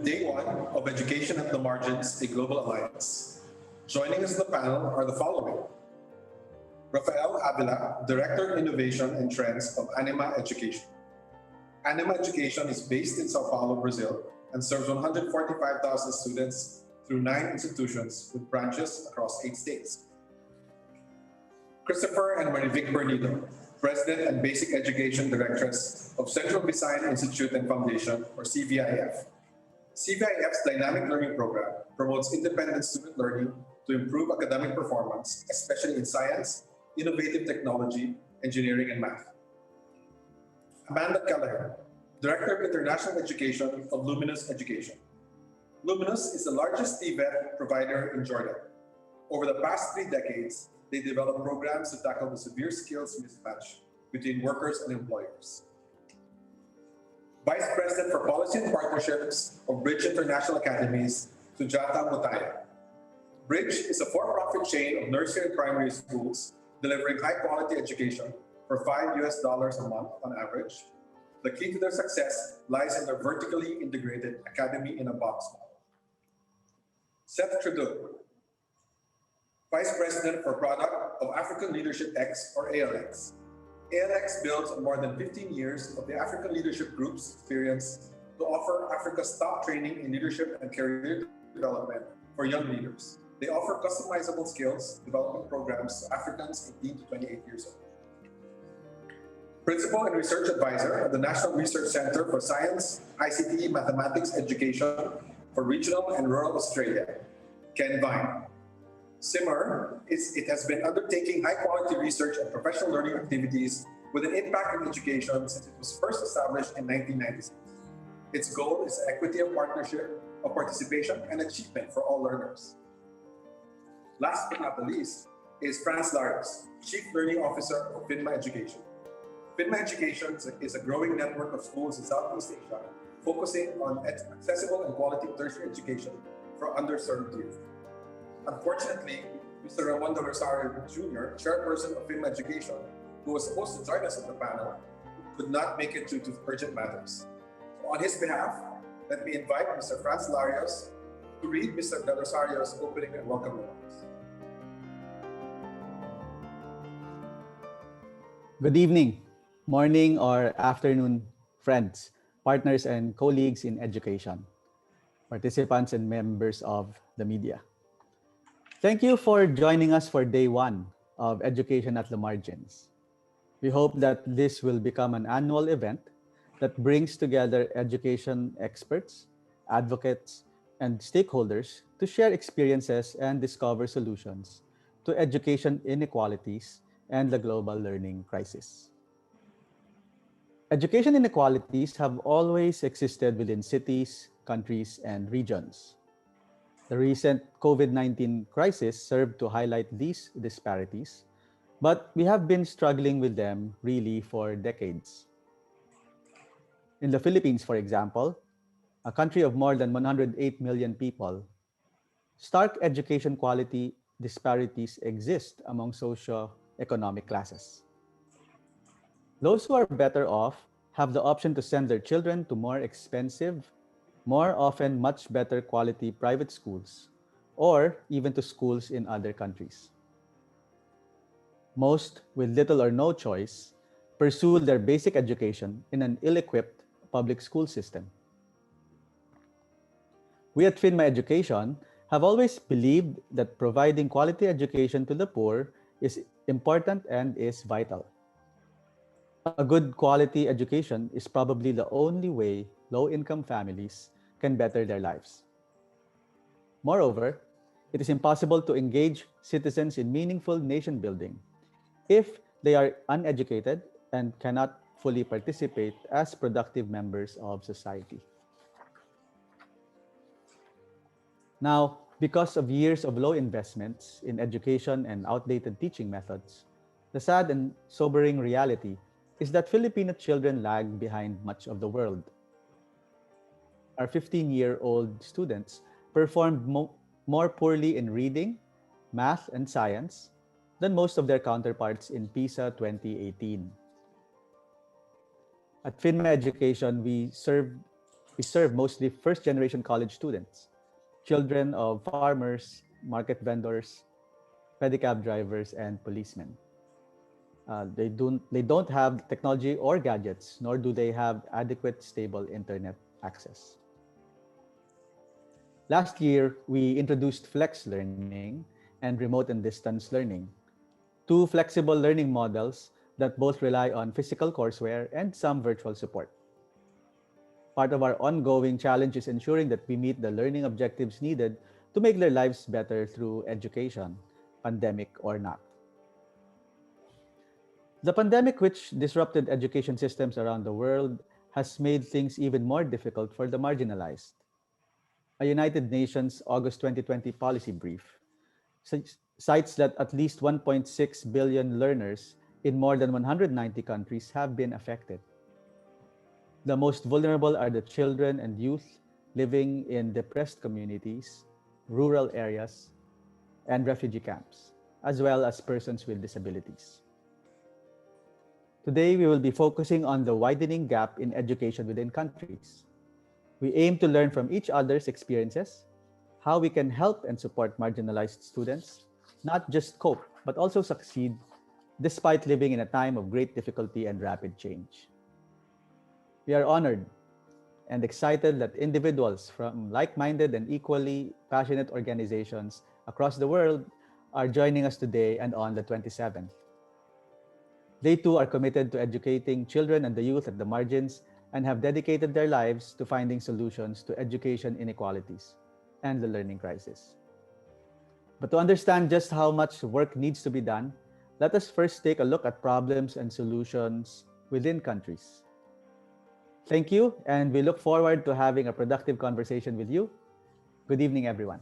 day one of Education at the Margins, a Global Alliance. Joining us on the panel are the following. Rafael Avila, Director Innovation and Trends of Anima Education. Anima Education is based in Sao Paulo, Brazil, and serves 145,000 students through 9 institutions with branches across 8 states. Christopher and Marivic Bernido, President and Basic Education Directress of Central Visayan Institute and Foundation, or CVIF. CVIF's dynamic learning program promotes independent student learning to improve academic performance, especially in science, innovative technology, engineering, and math. Amanda Kelleher, Director of International Education of Luminous Education. Luminous is the largest TVET provider in Jordan. Over the past 3 decades, they develop programs to tackle the severe skills mismatch between workers and employers. Vice President for Policy and Partnerships of Bridge International Academies, Sujata Mutaya. Bridge is a for-profit chain of nursery and primary schools delivering high-quality education for $5 a month on average. The key to their success lies in their vertically integrated academy-in-a-box model. Seth Trudeau, Vice President for Product of African Leadership X, or ALX. ALX builds on more than 15 years of the African Leadership Group's experience to offer Africa's top training in leadership and career development for young leaders. They offer customizable skills development programs to Africans 18 to 28 years old. Principal and Research Advisor at the National Research Centre for Science, ICT, Mathematics Education for Regional and Rural Australia, Ken Vine. SIMR it has been undertaking high-quality research and professional learning activities with an impact on education since it was first established in 1996. Its goal is equity of partnership, of participation, and achievement for all learners. Last but not the least is Franz Larios, Chief Learning Officer of FINMA Education. FINMA Education is a growing network of schools in Southeast Asia focusing on accessible and quality tertiary education for underserved youth. Unfortunately, Mr. Ramondo Rosario Jr., chairperson of FINMA Education, who was supposed to join us on the panel, could not make it due to urgent matters. So on his behalf, let me invite Mr. Franz Larios to read Mr. Del Rosario's opening and welcome remarks. Good evening, morning, or afternoon, friends, partners, and colleagues in education, participants and members of the media. Thank you for joining us for day one of Education at the Margins. We hope that this will become an annual event that brings together education experts, advocates, and stakeholders to share experiences and discover solutions to education inequalities and the global learning crisis. Education inequalities have always existed within cities, countries, and regions. The recent COVID-19 crisis served to highlight these disparities, but we have been struggling with them really for decades. In the Philippines, for example, a country of more than 108 million people, stark education quality disparities exist among socio-economic classes. Those who are better off have the option to send their children to more expensive, more often much better quality private schools, or even to schools in other countries. Most, with little or no choice, pursue their basic education in an ill-equipped public school system. We at FINMA Education have always believed that providing quality education to the poor is important and is vital. A good quality education is probably the only way low-income families can better their lives. Moreover, it is impossible to engage citizens in meaningful nation building if they are uneducated and cannot fully participate as productive members of society. Now, because of years of low investments in education and outdated teaching methods, the sad and sobering reality is that Filipino children lag behind much of the world. Our 15-year-old students performed more poorly in reading, math, and science than most of their counterparts in PISA 2018. At FINMA Education, we serve We serve mostly first-generation college students, children of farmers, market vendors, pedicab drivers, and policemen. They don't have technology or gadgets, nor do they have adequate stable internet access. Last year, we introduced flex learning and remote and distance learning, two flexible learning models that both rely on physical courseware and some virtual support. Part of our ongoing challenge is ensuring that we meet the learning objectives needed to make their lives better through education, pandemic or not. The pandemic, which disrupted education systems around the world, has made things even more difficult for the marginalized. A United Nations August 2020 policy brief cites that at least 1.6 billion learners in more than 190 countries have been affected. The most vulnerable are the children and youth living in depressed communities, rural areas, and refugee camps, as well as persons with disabilities. Today, we will be focusing on the widening gap in education within countries. We aim to learn from each other's experiences, how we can help and support marginalized students, not just cope, but also succeed despite living in a time of great difficulty and rapid change. We are honored and excited that individuals from like-minded and equally passionate organizations across the world are joining us today and on the 27th. They too are committed to educating children and the youth at the margins and have dedicated their lives to finding solutions to education inequalities and the learning crisis. But to understand just how much work needs to be done, let us first take a look at problems and solutions within countries. Thank you, and we look forward to having a productive conversation with you. Good evening, everyone.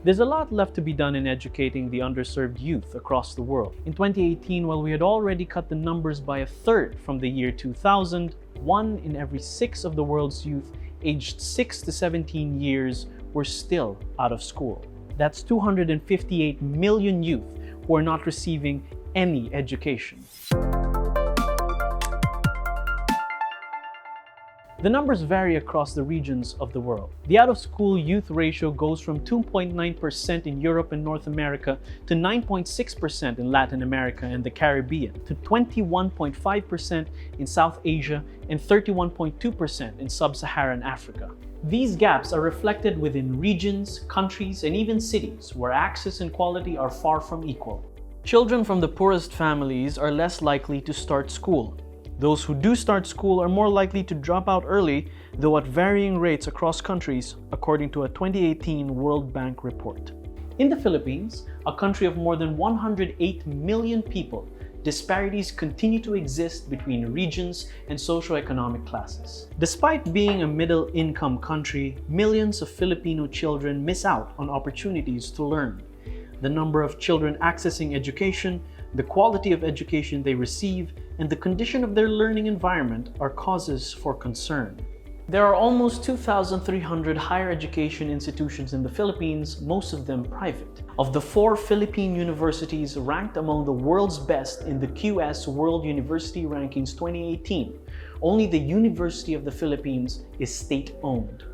There's a lot left to be done in educating the underserved youth across the world. In 2018, while we had already cut the numbers by a third from the year 2000, 1 in every 6 of the world's youth aged 6 to 17 years were still out of school. That's 258 million youth who are not receiving any education. The numbers vary across the regions of the world. The out-of-school youth ratio goes from 2.9% in Europe and North America to 9.6% in Latin America and the Caribbean, to 21.5% in South Asia and 31.2% in Sub-Saharan Africa. These gaps are reflected within regions, countries, and even cities where access and quality are far from equal. Children from the poorest families are less likely to start school. Those who do start school are more likely to drop out early, though at varying rates across countries, according to a 2018 World Bank report. In the Philippines, a country of more than 108 million people, disparities continue to exist between regions and socioeconomic classes. Despite being a middle-income country, millions of Filipino children miss out on opportunities to learn. The number of children accessing education, the quality of education they receive, and the condition of their learning environment are causes for concern. There are almost 2,300 higher education institutions in the Philippines, most of them private. Of the 4 Philippine universities ranked among the world's best in the QS World University Rankings 2018, only the University of the Philippines is state-owned.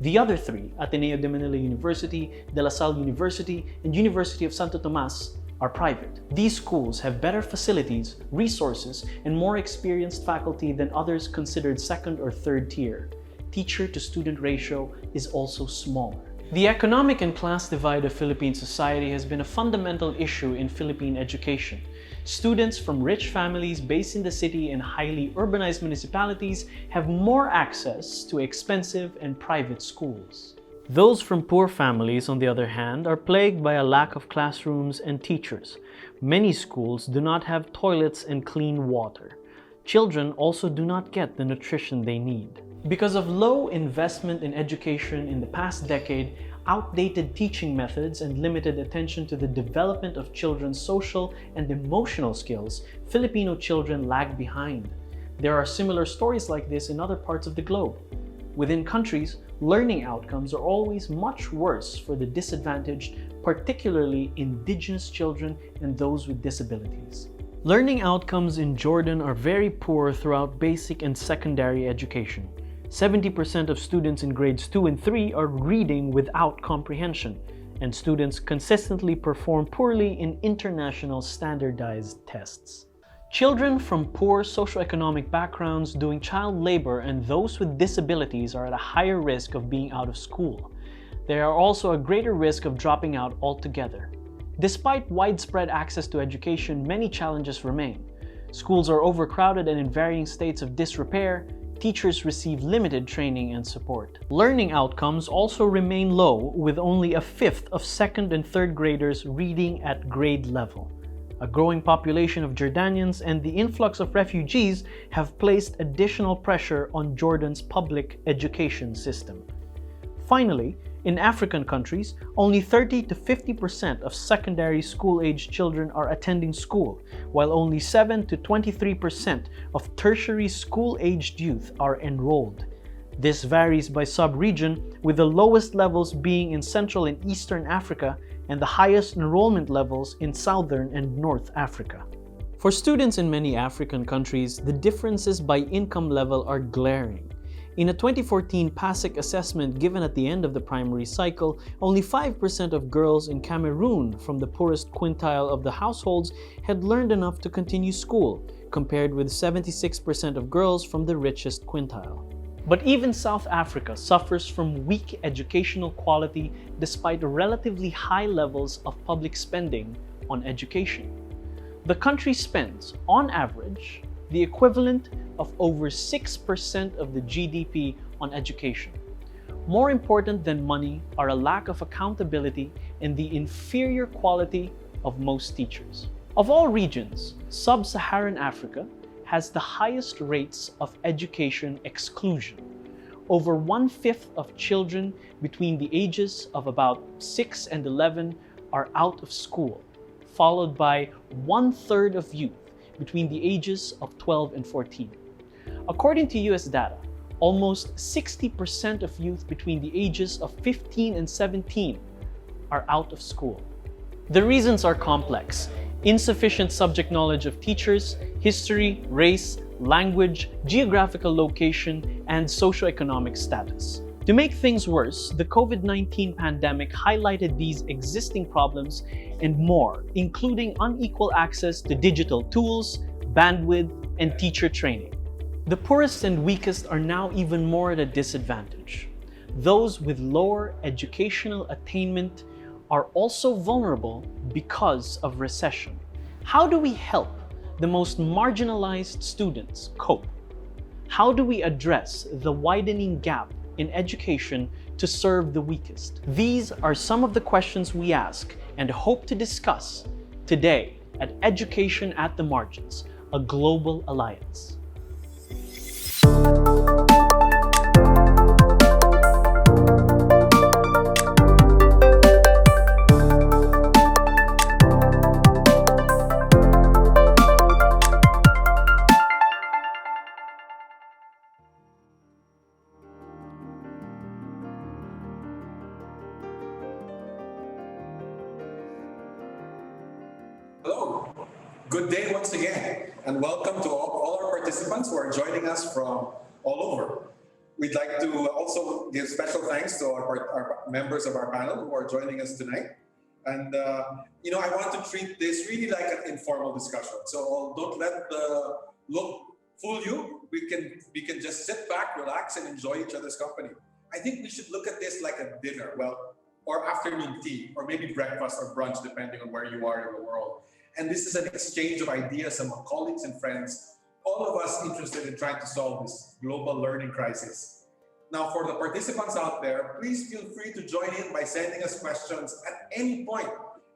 The other 3, Ateneo de Manila University, De La Salle University, and University of Santo Tomas, are private. These schools have better facilities, resources, and more experienced faculty than others considered second or third tier. Teacher-to-student ratio is also smaller. The economic and class divide of Philippine society has been a fundamental issue in Philippine education. Students from rich families based in the city and highly urbanized municipalities have more access to expensive and private schools. Those from poor families, on the other hand, are plagued by a lack of classrooms and teachers. Many schools do not have toilets and clean water. Children also do not get the nutrition they need. Because of low investment in education in the past decade, outdated teaching methods, and limited attention to the development of children's social and emotional skills, Filipino children lag behind. There are similar stories like this in other parts of the globe. Within countries, learning outcomes are always much worse for the disadvantaged, particularly indigenous children and those with disabilities. Learning outcomes in Jordan are very poor throughout basic and secondary education. 70% of students in grades 2 and 3 are reading without comprehension, and students consistently perform poorly in international standardized tests. Children from poor socioeconomic backgrounds doing child labor and those with disabilities are at a higher risk of being out of school. They are also at a greater risk of dropping out altogether. Despite widespread access to education, many challenges remain. Schools are overcrowded and in varying states of disrepair. Teachers receive limited training and support. Learning outcomes also remain low, with only a fifth of second and third graders reading at grade level. A growing population of Jordanians and the influx of refugees have placed additional pressure on Jordan's public education system. Finally, in African countries, only 30 to 50% of secondary school-aged children are attending school, while only 7 to 23% of tertiary school-aged youth are enrolled. This varies by sub-region, with the lowest levels being in Central and Eastern Africa and the highest enrollment levels in Southern and North Africa. For students in many African countries, the differences by income level are glaring. In a 2014 PASIC assessment given at the end of the primary cycle, only 5% of girls in Cameroon from the poorest quintile of the households had learned enough to continue school, compared with 76% of girls from the richest quintile. But even South Africa suffers from weak educational quality despite relatively high levels of public spending on education. The country spends, on average, the equivalent of over 6% of the GDP on education. More important than money are a lack of accountability and the inferior quality of most teachers. Of all regions, Sub-Saharan Africa has the highest rates of education exclusion. Over 1/5 of children between the ages of about 6 and 11 are out of school, followed by 1/3 of youth between the ages of 12 and 14. According to US data, almost 60% of youth between the ages of 15 and 17 are out of school. The reasons are complex. Insufficient subject knowledge of teachers, history, race, language, geographical location, and socioeconomic status. To make things worse, the COVID-19 pandemic highlighted these existing problems and more, including unequal access to digital tools, bandwidth, and teacher training. The poorest and weakest are now even more at a disadvantage. Those with lower educational attainment are also vulnerable because of recession. How do we help the most marginalized students cope? How do we address the widening gap in education to serve the weakest? These are some of the questions we ask and hope to discuss today at Education at the Margins, a global alliance. Hello, good day once again, and welcome to all our participants who are joining us from all over. We'd like to also give special thanks to our members of our panel who are joining us tonight. And I want to treat this really like an informal discussion. So don't let the look fool you. We can just sit back, relax, and enjoy each other's company. I think we should look at this like a dinner, or afternoon tea, or maybe breakfast or brunch, depending on where you are in the world. And this is an exchange of ideas among colleagues and friends, all of us interested in trying to solve this global learning crisis. Now, for the participants out there, please feel free to join in by sending us questions at any point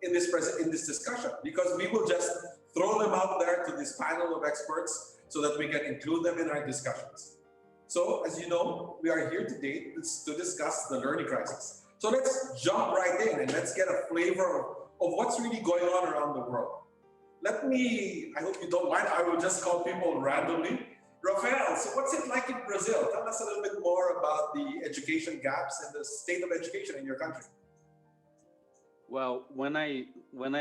in this discussion, because we will just throw them out there to this panel of experts so that we can include them in our discussions. So, as you know, we are here today to discuss the learning crisis. So let's jump right in and let's get a flavor of what's really going on around the world. I hope you don't mind, I will just call people randomly. Rafael, so what's it like in Brazil? Tell us a little bit more about the education gaps and the state of education in your country. Well, when I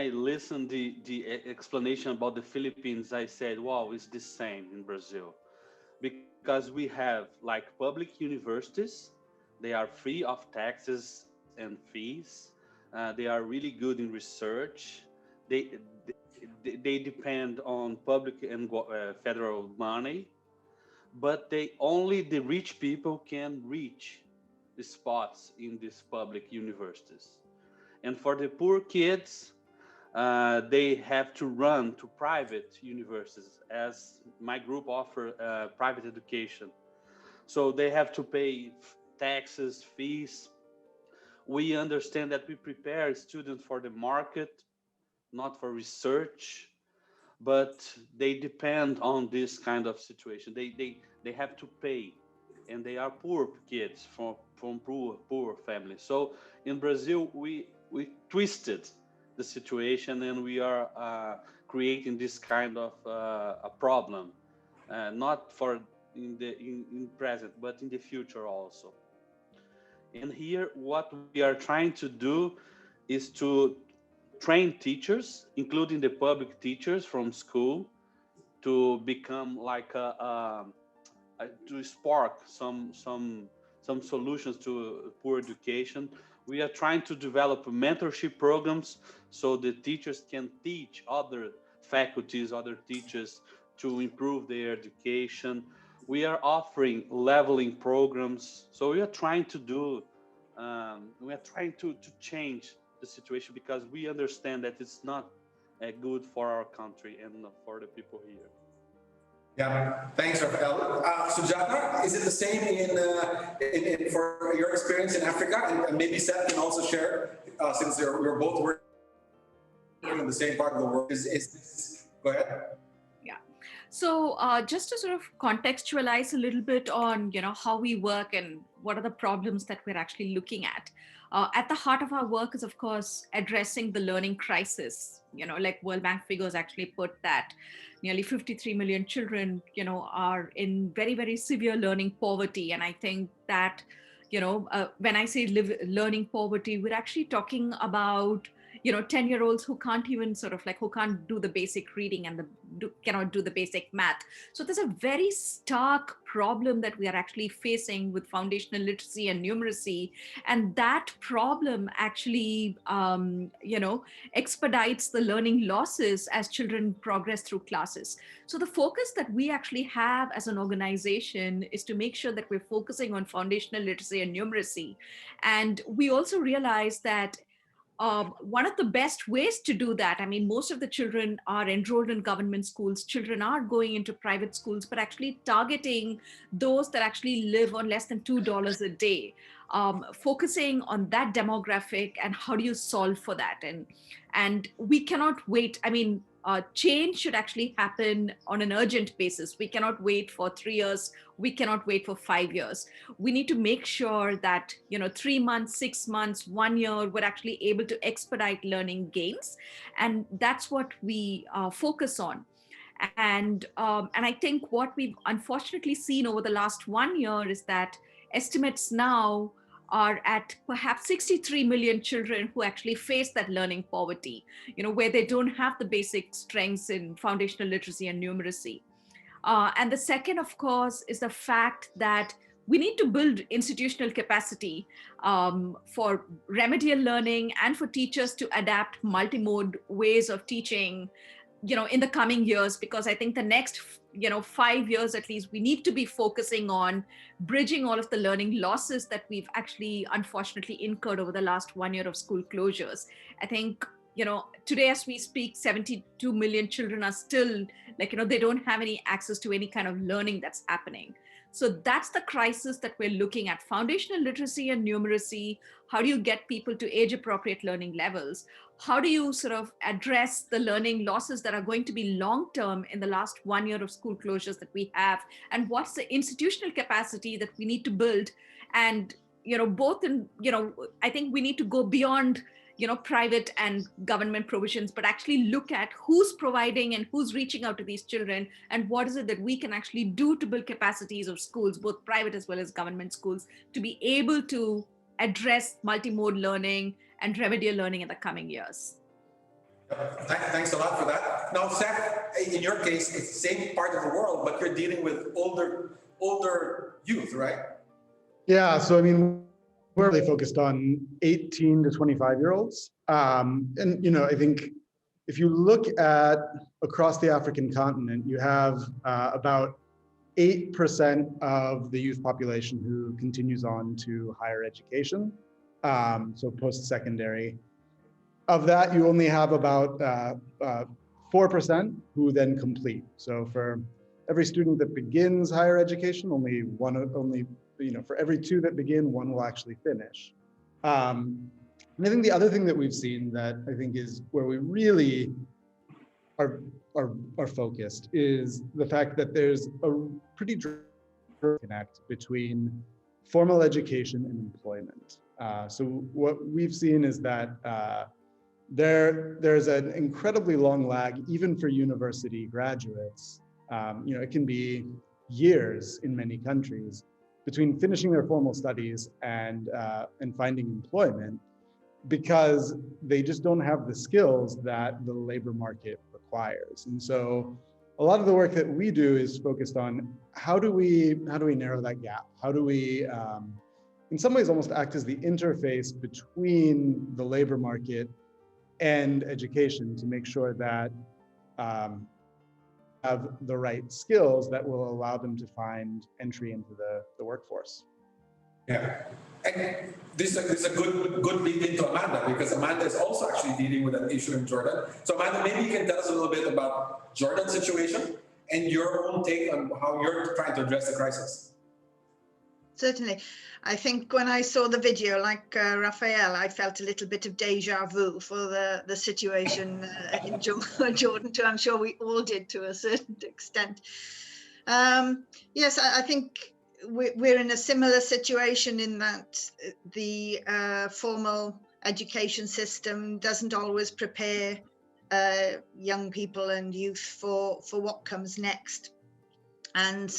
listened the explanation about the Philippines, I said, "Wow, it's the same in Brazil," because we have like public universities. They are free of taxes and fees. They are really good in research. They depend on public and federal money, but only the rich people can reach the spots in these public universities. And for the poor kids, they have to run to private universities, as my group offer private education. So they have to pay taxes, fees. We understand that we prepare students for the market, not for research, but they depend on this kind of situation. They have to pay, and they are poor kids from poor families. So in Brazil, we twisted the situation, and we are creating this kind of a problem, not for in present, but in the future also. And here, what we are trying to do is to train teachers, including the public teachers from school, to become like to spark some solutions to poor education. We are trying to develop mentorship programs so the teachers can teach other faculties, other teachers to improve their education. We are offering leveling programs. So we are trying to do, we are trying to change the situation because we understand that it's not good for our country and for the people here. Yeah, thanks, Rafael. Sujata, is it the same in for your experience in Africa? And maybe Seth can also share, since you're both working in the same part of the world. Go ahead. Yeah. So just to sort of contextualize a little bit on, how we work and what are the problems that we're actually looking at the heart of our work is, of course, addressing the learning crisis. Like World Bank figures actually put that nearly 53 million children, are in very, very severe learning poverty. And I think that, when I say learning poverty, we're actually talking about 10-year-olds who can't even who can't do the basic reading and cannot do the basic math. So there's a very stark problem that we are actually facing with foundational literacy and numeracy, and that problem actually expedites the learning losses as children progress through classes. So the focus that we actually have as an organization is to make sure that we're focusing on foundational literacy and numeracy. And we also realize that one of the best ways to do that, I mean, most of the children are enrolled in government schools, children are going into private schools, but actually targeting those that actually live on less than $2 a day, focusing on that demographic and how do you solve for that? And we cannot wait. I mean, change should actually happen on an urgent basis. We cannot wait for 3 years. We cannot wait for 5 years. We need to make sure that 3 months, 6 months, 1 year, we're actually able to expedite learning gains, and that's what we focus on. And I think what we've unfortunately seen over the last 1 year is that estimates now are at perhaps 63 million children who actually face that learning poverty, where they don't have the basic strengths in foundational literacy and numeracy. And the second, of course, is the fact that we need to build institutional capacity for remedial learning and for teachers to adapt multimode ways of teaching in the coming years, because I think the next 5 years at least, we need to be focusing on bridging all of the learning losses that we've actually unfortunately incurred over the last 1 year of school closures. I think today as we speak, 72 million children are still they don't have any access to any kind of learning that's happening. So that's the crisis that we're looking at: foundational literacy and numeracy. How do you get people to age appropriate learning levels? How do you sort of address the learning losses that are going to be long term in the last 1 year of school closures that we have? And what's the institutional capacity that we need to build? And both in I think we need to go beyond private and government provisions, but actually look at who's providing and who's reaching out to these children, and what is it that we can actually do to build capacities of schools, both private as well as government schools, to be able to address multimode learning and remedial learning in the coming years. Thanks a lot for that. Now, Seth, in your case, it's the same part of the world, but you're dealing with older youth, right? Yeah, so I mean, we're really focused on 18 to 25-year-olds. And, you know, I think if you look at across the African continent, you have about 8% of the youth population who continues on to higher education, so post-secondary. Of that, you only have about 4% who then complete. So for every student that begins higher education, only for every 2 that begin, 1 will actually finish. And I think the other thing that we've seen that I think is where we really are focused is the fact that there's a pretty direct connect between formal education and employment. So what we've seen is that there's an incredibly long lag, even for university graduates. You know, it can be years in many countries between finishing their formal studies and finding employment, because they just don't have the skills that the labor market requires. And so a lot of the work that we do is focused on how do we narrow that gap? How do we, in some ways, almost act as the interface between the labor market and education to make sure that have the right skills that will allow them to find entry into the workforce. Yeah, and this is a good lead into Amanda, because Amanda is also actually dealing with an issue in Jordan. So Amanda, maybe you can tell us a little bit about Jordan's situation and your own take on how you're trying to address the crisis. Certainly. I think when I saw the video, like Raphael, I felt a little bit of deja vu for the situation in Jordan too. I'm sure we all did to a certain extent. Yes, I think we're in a similar situation in that the formal education system doesn't always prepare young people and youth for what comes next. And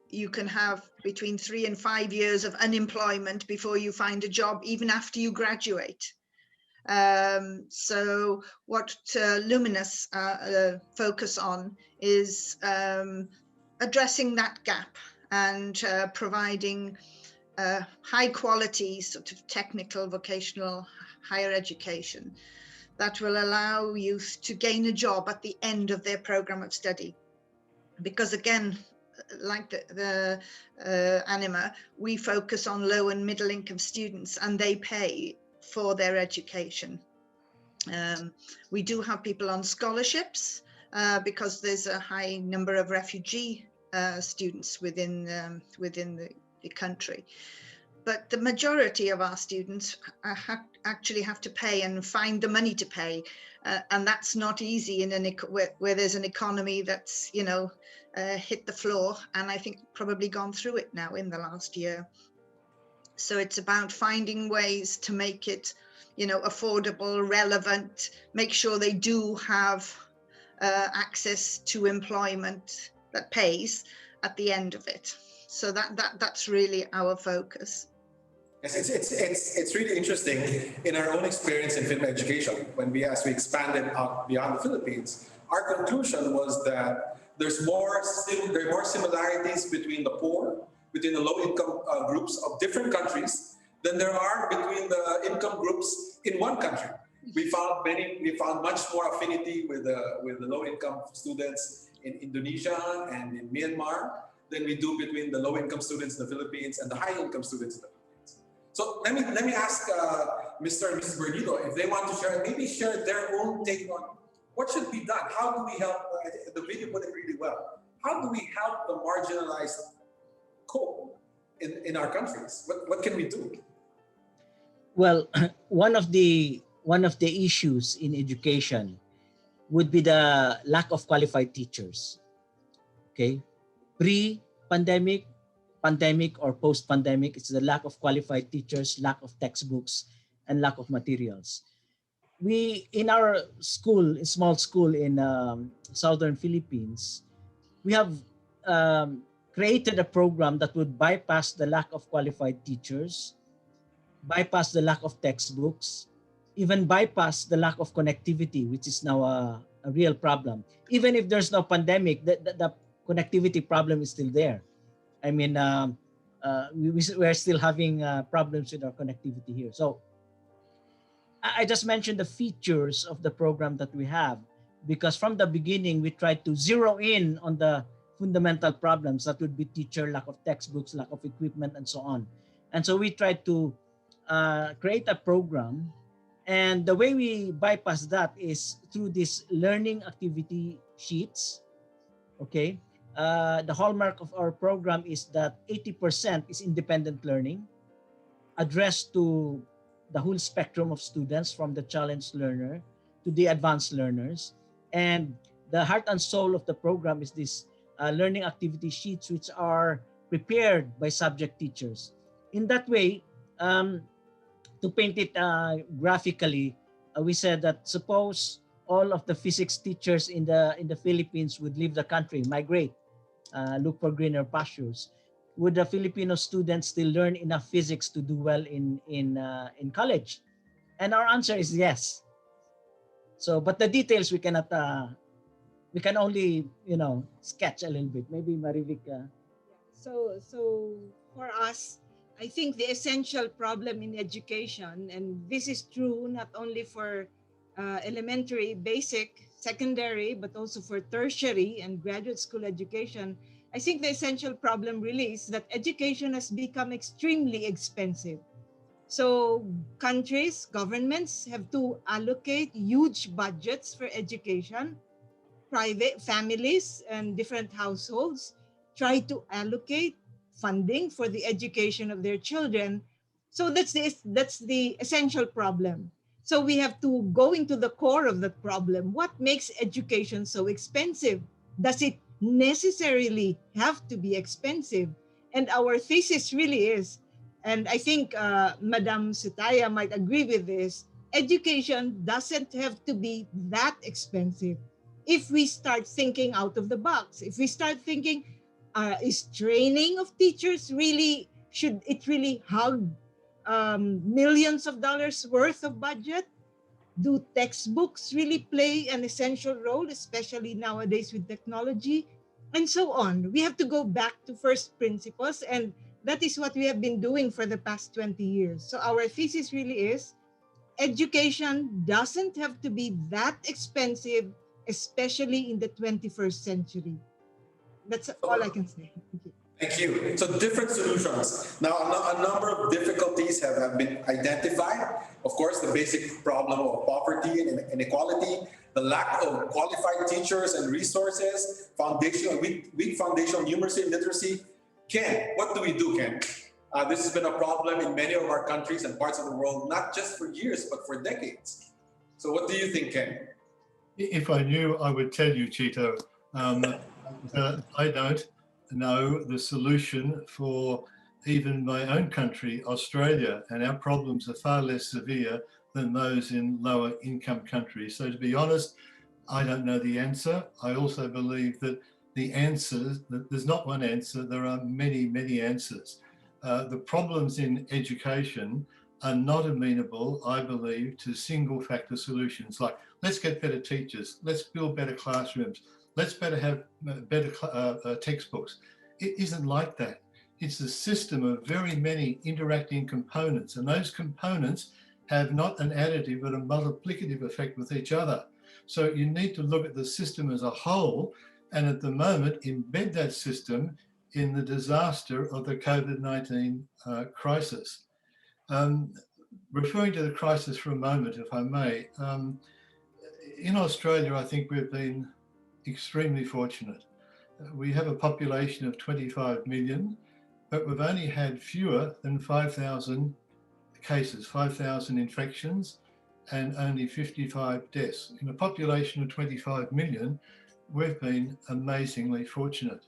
you can have between 3 and 5 years of unemployment before you find a job, even after you graduate. So what Luminous focus on is addressing that gap and providing high quality sort of technical, vocational, higher education that will allow youth to gain a job at the end of their program of study. Because again, like the Anima, we focus on low and middle income students, and they pay for their education. We do have people on scholarships because there's a high number of refugee students within the country. But the majority of our students actually have to pay and find the money to pay. And that's not easy in where there's an economy that's, you know, hit the floor, and I think probably gone through it now in the last year. So it's about finding ways to make it, you know, affordable, relevant, make sure they do have access to employment that pays at the end of it. So that's really our focus. Yes, it's really interesting. In our own experience in film education, as we expanded out beyond the Philippines, our conclusion was that there are more similarities between the poor, between the low-income groups of different countries than there are between the income groups in one country. We found much more affinity with the low-income students in Indonesia and in Myanmar than we do between the low-income students in the Philippines and the high-income students in the Philippines. So let me ask Mr. and Mrs. Bernido if they want to share their own take on what should be done. How do we help? The video put it really well. How do we help the marginalized cope in our countries? What can we do? Well, one of the issues in education would be the lack of qualified teachers. Okay, pre-pandemic, pandemic, or post-pandemic, it's the lack of qualified teachers, lack of textbooks, and lack of materials. We, in our school, small school in southern Philippines, we have created a program that would bypass the lack of qualified teachers, bypass the lack of textbooks, even bypass the lack of connectivity, which is now a real problem. Even if there's no pandemic, the connectivity problem is still there. I mean, we're still having problems with our connectivity here. So I just mentioned the features of the program that we have, because from the beginning, we tried to zero in on the fundamental problems that would be teacher, lack of textbooks, lack of equipment, and so on. And so we tried to create a program. And the way we bypass that is through these learning activity sheets. Okay. The hallmark of our program is that 80% is independent learning, addressed to the whole spectrum of students, from the challenged learner to the advanced learners. And the heart and soul of the program is this learning activity sheets, which are prepared by subject teachers. In that way, to paint it graphically, we said that suppose all of the physics teachers in the Philippines would leave the country, migrate, look for greener pastures. Would the Filipino students still learn enough physics to do well in college? And our answer is yes. So, but the details we cannot. We can only sketch a little bit. Maybe Marivic. So for us, I think the essential problem in education, and this is true not only for elementary, basic, secondary, but also for tertiary and graduate school education, I think the essential problem really is that education has become extremely expensive. So countries, governments have to allocate huge budgets for education. Private families and different households try to allocate funding for the education of their children. So that's the essential problem. So we have to go into the core of the problem. What makes education so expensive? Does it necessarily have to be expensive? And our thesis really is, and I think Madam Sutaya might agree with this, education doesn't have to be that expensive. If we start thinking out of the box, if we start thinking, is training of teachers really, should it really hug millions of dollars worth of budget? Do textbooks really play an essential role, especially nowadays with technology? And so on. We have to go back to first principles, and that is what we have been doing for the past 20 years. So our thesis really is, education doesn't have to be that expensive, especially in the 21st century. That's all I can say. Thank you. So different solutions. Now, a number of difficulties have been identified. Of course, the basic problem of poverty and inequality, the lack of qualified teachers and resources, weak foundational numeracy and literacy. Ken, what do we do, Ken? This has been a problem in many of our countries and parts of the world, not just for years, but for decades. So what do you think, Ken? If I knew, I would tell you, Chito. I don't know the solution for even my own country, Australia, and our problems are far less severe than those in lower income countries. So to be honest, I don't know the answer. I also believe that the answers, that there's not one answer, there are many, many answers. The problems in education are not amenable, I believe, to single factor solutions like, let's get better teachers, let's build better classrooms, let's have better textbooks. It isn't like that. It's a system of very many interacting components, and those components have not an additive but a multiplicative effect with each other. So you need to look at the system as a whole, and at the moment embed that system in the disaster of the COVID-19 crisis. Referring to the crisis for a moment, if I may, in Australia, I think we've been extremely fortunate. We have a population of 25 million, but we've only had fewer than 5,000 cases, 5,000 infections, and only 55 deaths. In a population of 25 million, we've been amazingly fortunate.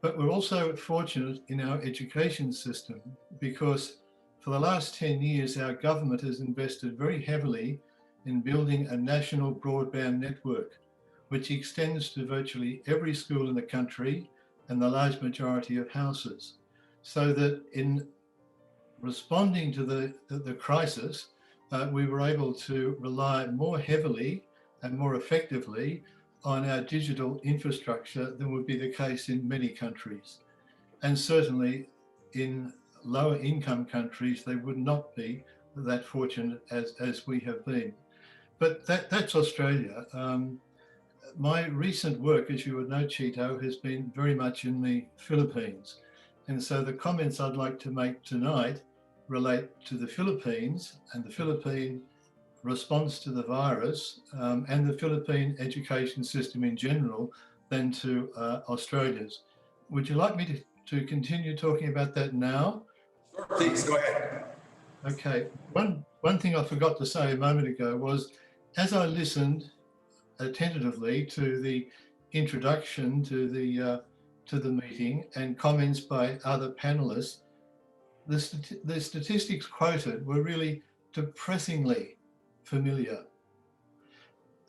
But we're also fortunate in our education system, because for the last 10 years, our government has invested very heavily in building a national broadband network, which extends to virtually every school in the country and the large majority of houses. So that in responding to the crisis, we were able to rely more heavily and more effectively on our digital infrastructure than would be the case in many countries. And certainly in lower income countries, they would not be that fortunate as we have been. But that's Australia. My recent work, as you would know, Chito, has been very much in the Philippines. And so the comments I'd like to make tonight relate to the Philippines and the Philippine response to the virus and the Philippine education system in general than to Australia's. Would you like me to continue talking about that now? Sure, please, go ahead. Okay, one thing I forgot to say a moment ago was, as I listened attentively to the introduction to the meeting and comments by other panelists, the statistics quoted were really depressingly familiar.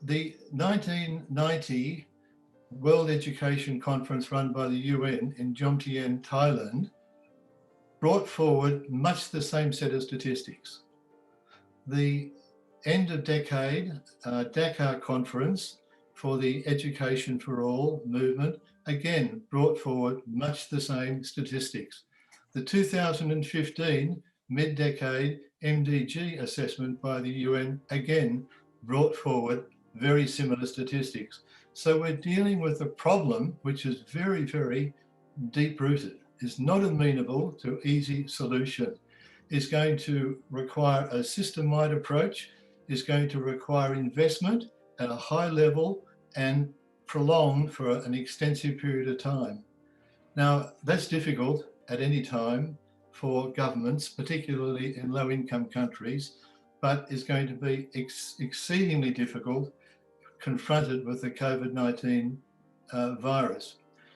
The 1990 World Education Conference run by the UN in Jomtien, Thailand, brought forward much the same set of statistics. The end of decade Dakar conference for the Education for All movement again brought forward much the same statistics. The 2015 mid-decade MDG assessment by the UN again brought forward very similar statistics. So we're dealing with a problem which is very, very deep-rooted. It's not amenable to easy solution. It's going to require a system-wide approach. It's going to require investment at a high level and prolonged for an extensive period of time. Now, that's difficult at any time for governments, particularly in low-income countries, but is going to be exceedingly difficult confronted with the COVID-19 virus.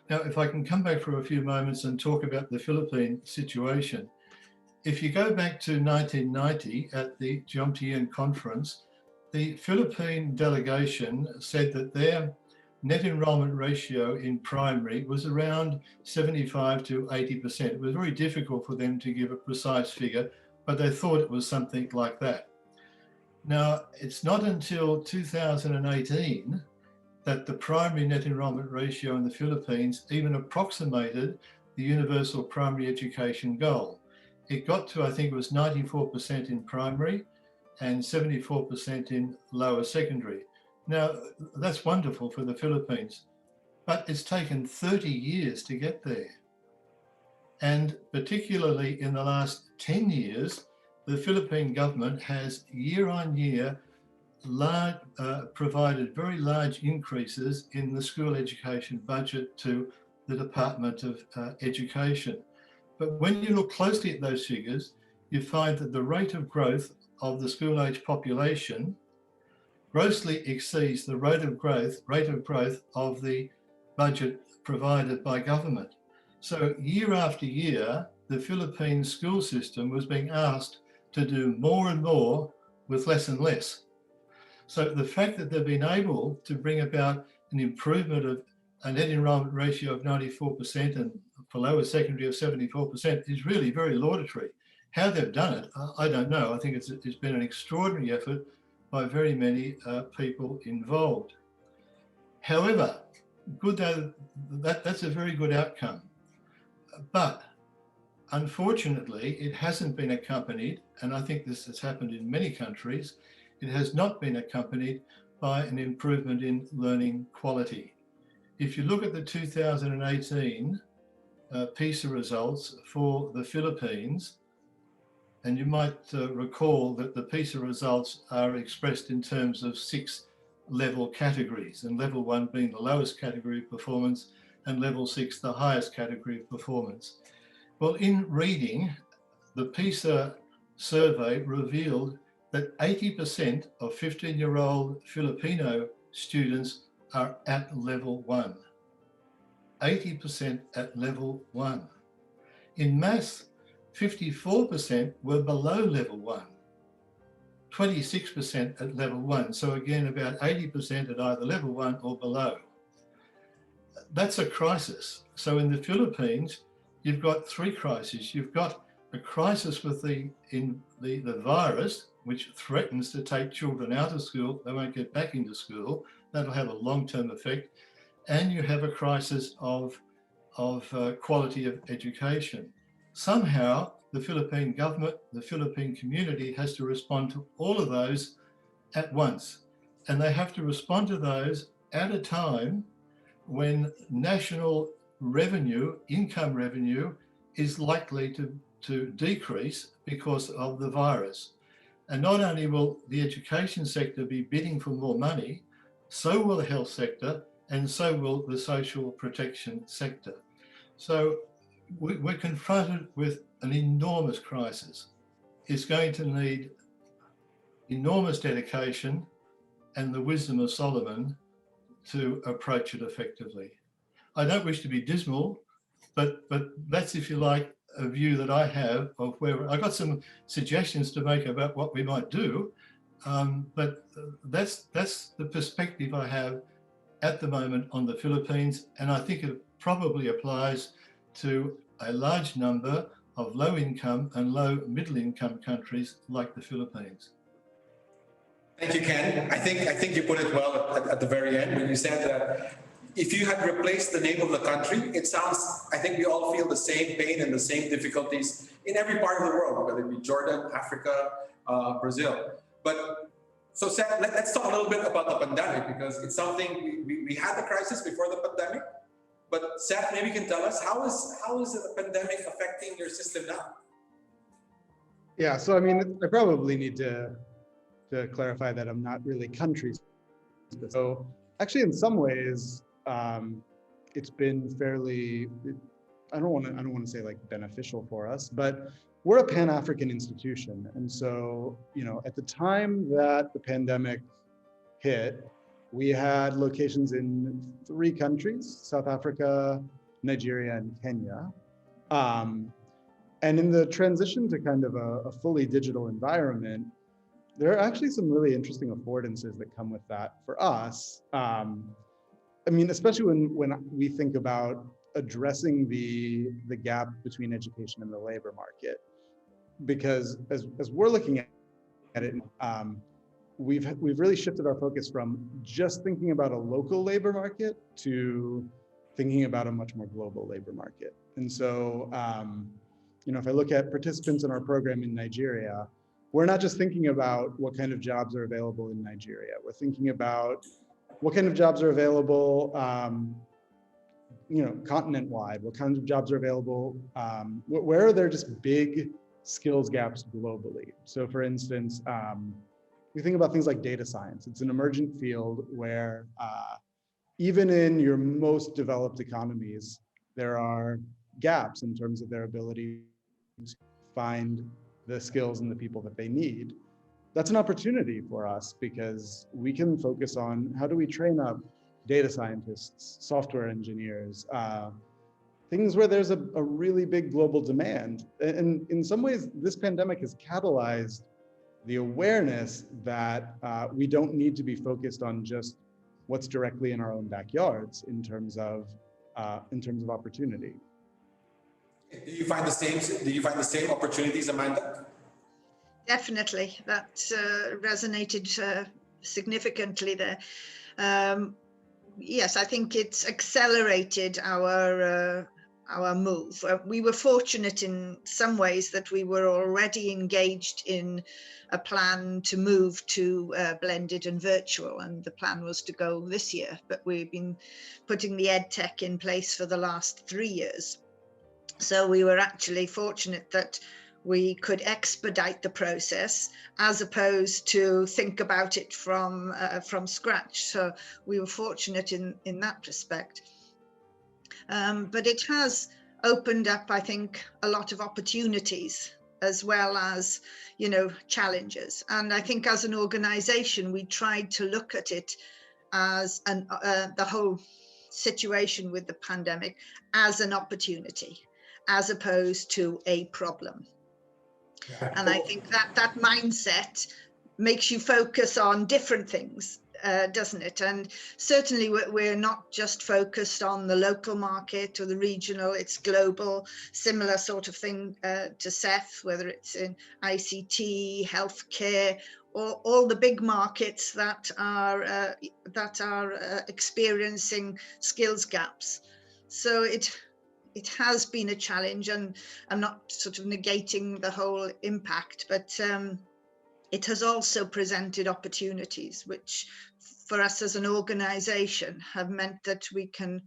Now, if I can come back for a few moments and talk about the Philippine situation. If you go back to 1990 at the Jomtien conference, the Philippine delegation said that their net enrollment ratio in primary was around 75 to 80%. It was very difficult for them to give a precise figure, but they thought it was something like that. Now, it's not until 2018 that the primary net enrollment ratio in the Philippines even approximated the universal primary education goal. It got to, I think it was 94% in primary and 74% in lower secondary. Now, that's wonderful for the Philippines, but it's taken 30 years to get there. And particularly in the last 10 years, the Philippine government has year on year provided very large increases in the school education budget to the Department of Education. But when you look closely at those figures, you find that the rate of growth of the school-age population grossly exceeds the rate of growth of the budget provided by government. So year after year, the Philippine school system was being asked to do more and more with less and less. So the fact that they've been able to bring about an improvement of a net enrollment ratio of 94% and for lower secondary of 74% is really very laudatory. How they've done it, I don't know. I think it's been an extraordinary effort by very many people involved. However, that's a very good outcome. But unfortunately, it hasn't been accompanied, and I think this has happened in many countries, it has not been accompanied by an improvement in learning quality. If you look at the 2018 PISA results for the Philippines, and you might recall that the PISA results are expressed in terms of 6 level categories, and level 1 being the lowest category of performance, and level 6 the highest category of performance. Well, in reading, the PISA survey revealed that 80% of 15-year-old Filipino students are at level 1. 80% at level 1. In maths, 54% were below level 1. 26% at level 1. So again, about 80% at either level 1 or below. That's a crisis. So in the Philippines, you've got 3 crises. You've got a crisis with the virus, which threatens to take children out of school. They won't get back into school. That'll have a long-term effect. And you have a crisis of quality of education. Somehow, the Philippine government, the Philippine community has to respond to all of those at once. And they have to respond to those at a time when national revenue, income revenue, is likely to decrease because of the virus. And not only will the education sector be bidding for more money, so will the health sector, and so will the social protection sector. So we're confronted with an enormous crisis. It's going to need enormous dedication and the wisdom of Solomon to approach it effectively. I don't wish to be dismal, but that's, if you like, a view that I have of where I got some suggestions to make about what we might do, but that's the perspective I have at the moment on the Philippines, and I think it probably applies to a large number of low-income and low-middle-income countries like the Philippines. Thank you, Ken. I think you put it well at the very end when you said that if you had replaced the name of the country, it sounds, I think we all feel the same pain and the same difficulties in every part of the world, whether it be Jordan, Africa, Brazil. But so Seth, let's talk a little bit about the pandemic, because it's something we had the crisis before the pandemic. But Seth, maybe you can tell us how is the pandemic affecting your system now? Yeah, so I mean, I probably need to clarify that I'm not really country specific. So actually, in some ways, it's been fairly, I don't want to say like beneficial for us, but we're a Pan-African institution. And so, you know, at the time that the pandemic hit, we had locations in 3 countries, South Africa, Nigeria, and Kenya. And in the transition to kind of a fully digital environment, there are actually some really interesting affordances that come with that for us. I mean, especially when we think about addressing the gap between education and the labor market, because as we're looking at it, we've really shifted our focus from just thinking about a local labor market to thinking about a much more global labor market. And so, you know, if I look at participants in our program in Nigeria, we're not just thinking about what kind of jobs are available in Nigeria. We're thinking about what kind of jobs are available, you know, continent-wide. What kinds of jobs are available? Where are there just big skills gaps globally? So, for instance, we think about things like data science. It's an emergent field where even in your most developed economies, there are gaps in terms of their ability to find the skills and the people that they need. That's an opportunity for us because we can focus on how do we train up data scientists, software engineers, things where there's a really big global demand. And in some ways, this pandemic has catalyzed the awareness that we don't need to be focused on just what's directly in our own backyards in terms of opportunity. Do you find the same opportunities, Amanda? Definitely, that resonated significantly there. Yes, I think it's accelerated our move. We were fortunate in some ways that we were already engaged in a plan to move to blended and virtual, and the plan was to go this year, but we've been putting the EdTech in place for the last 3 years. So we were actually fortunate that we could expedite the process as opposed to think about it from scratch. So we were fortunate in that respect. But it has opened up, I think, a lot of opportunities as well as, you know, challenges. And I think as an organization, we tried to look at it as the whole situation with the pandemic as an opportunity, as opposed to a problem. And I think that mindset makes you focus on different things. doesn't it? And certainly we're not just focused on the local market or the regional, it's global, similar sort of thing to Seth, whether it's in ICT, healthcare, or all the big markets that are experiencing skills gaps. So it has been a challenge, and I'm not sort of negating the whole impact, but it has also presented opportunities, which for us as an organization have meant that we can,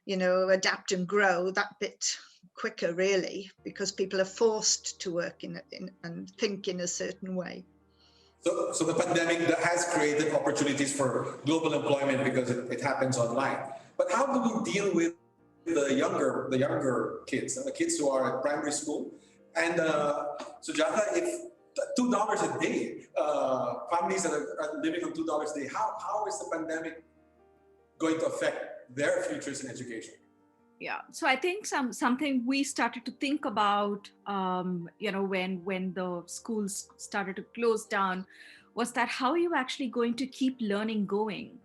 adapt and grow that bit quicker, really, because people are forced to work in and think in a certain way. So the pandemic has created opportunities for global employment because it happens online. But how do we deal with the younger kids, the kids who are at primary school? And Sujata, if $2 a day, families that are living on $2 a day, how is the pandemic going to affect their futures in education? Yeah, so I think something we started to think about, when the schools started to close down, was that how are you actually going to keep learning going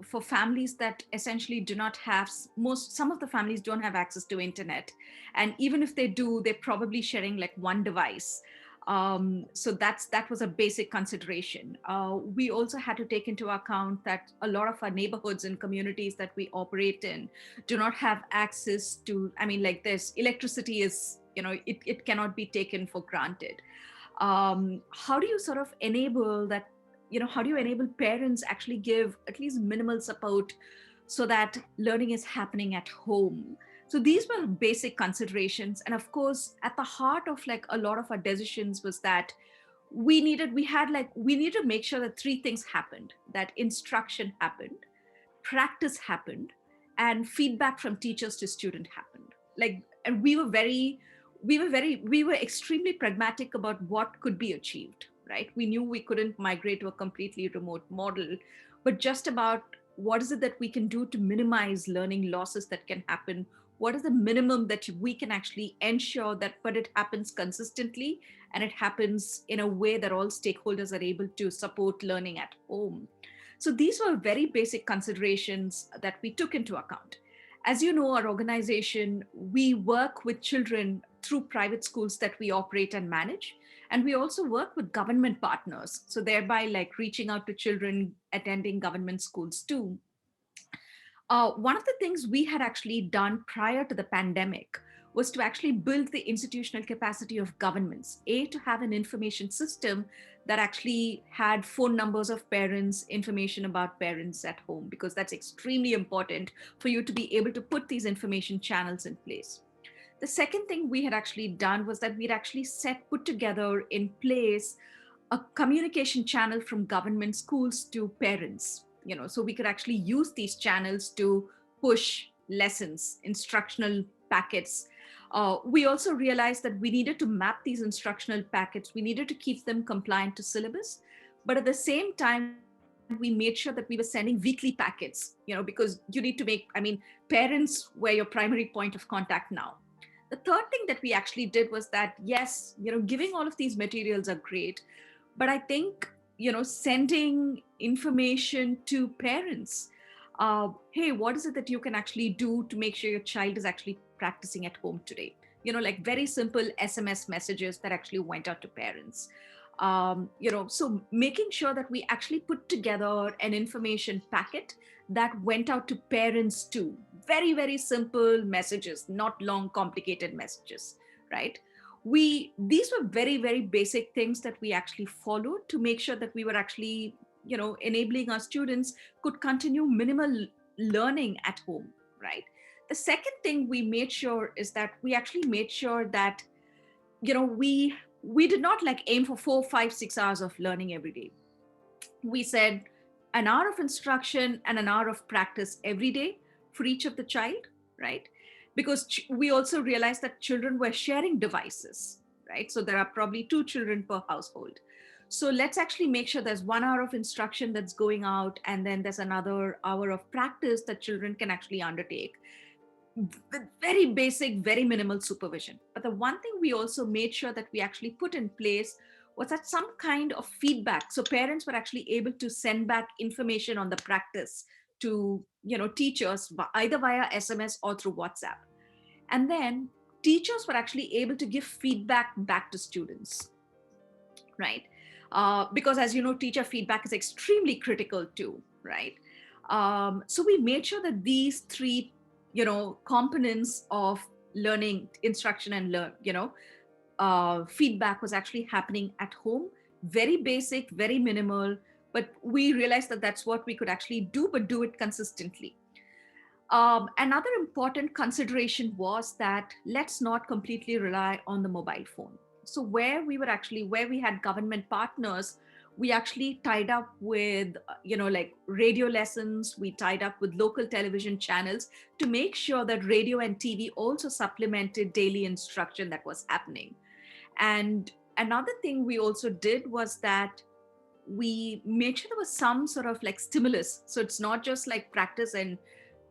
for families that essentially do not have, some of the families don't have access to internet, and even if they do, they're probably sharing like one device. So that was a basic consideration. We also had to take into account that a lot of our neighborhoods and communities that we operate in do not have access to, like this, electricity is, it cannot be taken for granted. How do you sort of enable that, how do you enable parents actually give at least minimal support so that learning is happening at home? So these were basic considerations. And of course, at the heart of like a lot of our decisions was that we needed to make sure that three things happened: that instruction happened, practice happened, and feedback from teachers to student happened. And we were extremely pragmatic about what could be achieved, right? We knew we couldn't migrate to a completely remote model, but just about what is it that we can do to minimize learning losses that can happen? What is the minimum that we can actually ensure that, but it happens consistently and it happens in a way that all stakeholders are able to support learning at home? So these were very basic considerations that we took into account. As you know, our organization, we work with children through private schools that we operate and manage. And we also work with government partners. So thereby like reaching out to children attending government schools too. One of the things we had actually done prior to the pandemic was to actually build the institutional capacity of governments, to have an information system that actually had phone numbers of parents, information about parents at home, because that's extremely important for you to be able to put these information channels in place. The second thing we had actually done was that we'd actually put together in place a communication channel from government schools to parents, so we could actually use these channels to push lessons, instructional packets. We also realized that we needed to map these instructional packets. We needed to keep them compliant to syllabus, but at the same time, we made sure that we were sending weekly packets, because you need to parents were your primary point of contact now. The third thing that we actually did was that, yes, giving all of these materials are great, but I think, sending information to parents, hey, what is it that you can actually do to make sure your child is actually practicing at home today? Like very simple SMS messages that actually went out to parents. So making sure that we actually put together an information packet that went out to parents too. Very, very simple messages, not long, complicated messages, right? These were very, very basic things that we actually followed to make sure that we were actually, enabling our students could continue minimal learning at home, right? The second thing we made sure is that we actually made sure that, we did not like aim for 4, 5, 6 hours of learning every day. We said an hour of instruction and an hour of practice every day for each of the child, right? Because we also realized that children were sharing devices, right? So there are probably 2 children per household. So let's actually make sure there's 1 hour of instruction that's going out, and then there's another hour of practice that children can actually undertake. With very basic, very minimal supervision. But the one thing we also made sure that we actually put in place was that some kind of feedback. So parents were actually able to send back information on the practice to, teachers, either via SMS or through WhatsApp. And then teachers were actually able to give feedback back to students, right? Because as you know, teacher feedback is extremely critical too, right? So we made sure that these three, components of learning, instruction, and feedback was actually happening at home. Very basic, very minimal, but we realized that that's what we could actually do, but do it consistently. Another important consideration was that let's not completely rely on the mobile phone. So where we had government partners, we actually tied up with, like radio lessons, we tied up with local television channels to make sure that radio and TV also supplemented daily instruction that was happening. And another thing we also did was that we made sure there was some sort of like stimulus. So it's not just like practice in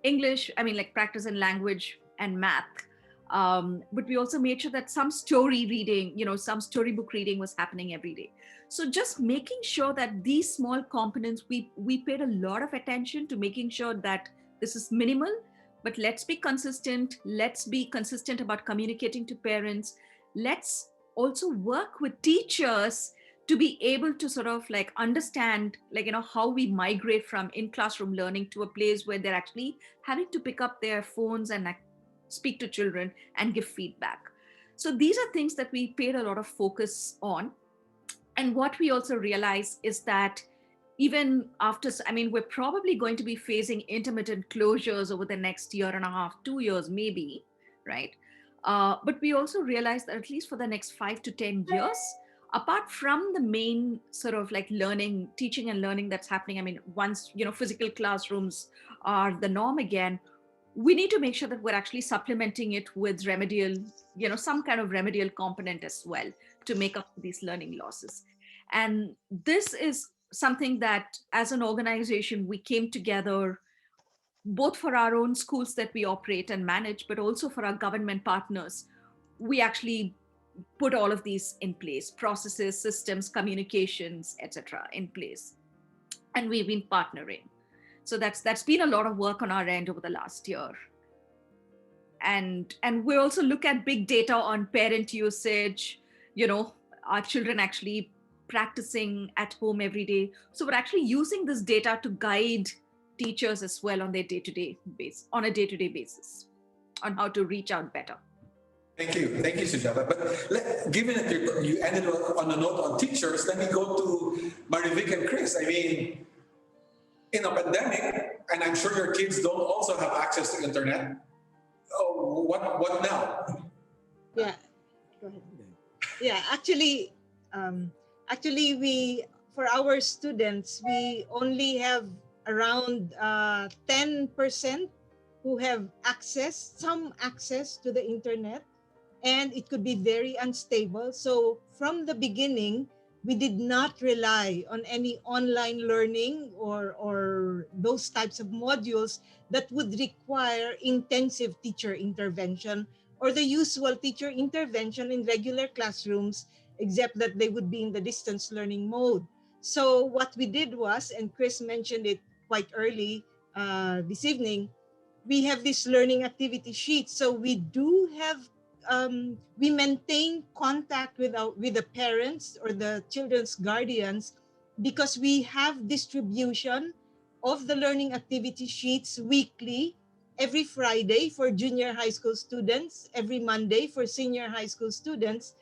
English, like practice in language and math. But we also made sure that some story reading, some storybook reading was happening every day. So just making sure that these small components, we paid a lot of attention to making sure that this is minimal, but let's be consistent. Let's be consistent about communicating to parents. Let's also work with teachers to be able to sort of like understand, how we migrate from in-classroom learning to a place where they're actually having to pick up their phones and speak to children and give feedback. So these are things that we paid a lot of focus on. And what we also realize is that even after, we're probably going to be facing intermittent closures over the next year and a half, 2 years maybe, right? But we also realize that at least for the next 5 to 10 years, apart from the main sort of like learning, teaching and learning that's happening, once, physical classrooms are the norm again, we need to make sure that we're actually supplementing it with remedial, some kind of remedial component as well to make up for these learning losses. And this is something that as an organization, we came together both for our own schools that we operate and manage, but also for our government partners. We actually put all of these in place, processes, systems, communications, etc., in place. And we've been partnering. So that's been a lot of work on our end over the last year. And we also look at big data on parent usage, our children actually practicing at home every day. So we're actually using this data to guide teachers as well on their day-to-day basis, on a day-to-day basis, on how to reach out better. Thank you, Sujata. But given that you ended on a note on teachers, let me go to Marivic and Chris. In a pandemic, and I'm sure your kids don't also have access to internet. Oh, what now? Yeah, go ahead. Yeah, actually, we, for our students, we only have around 10% who have some access to the internet, and it could be very unstable. So from the beginning, we did not rely on any online learning or those types of modules that would require intensive teacher intervention or the usual teacher intervention in regular classrooms, except that they would be in the distance learning mode. So what we did was, and Chris mentioned it quite early this evening, we have this learning activity sheet. So we do have we maintain contact with the parents or the children's guardians, because we have distribution of the learning activity sheets weekly, every Friday for junior high school students, every Monday for senior high school students.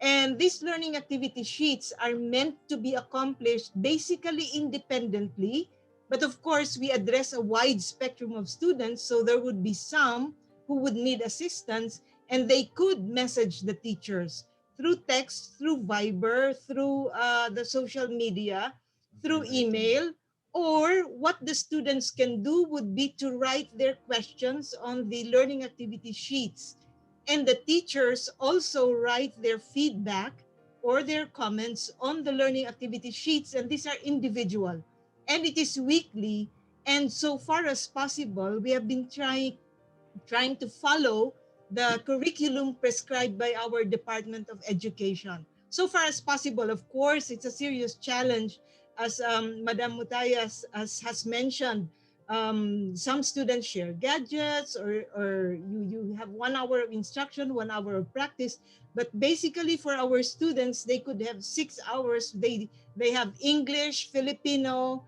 And these learning activity sheets are meant to be accomplished basically independently. But of course, we address a wide spectrum of students, so there would be some who would need assistance, and they could message the teachers through text, through Viber, through the social media, through email, or what the students can do would be to write their questions on the learning activity sheets. And the teachers also write their feedback or their comments on the learning activity sheets, and these are individual. And it is weekly, and so far as possible, we have been trying to follow the curriculum prescribed by our Department of Education. so far as possible. Of course, it's a serious challenge, as Madam Mutayas has mentioned. Some students share gadgets, or you have 1 hour of instruction, 1 hour of practice. But basically, for our students, they could have 6 hours. They have English, Filipino,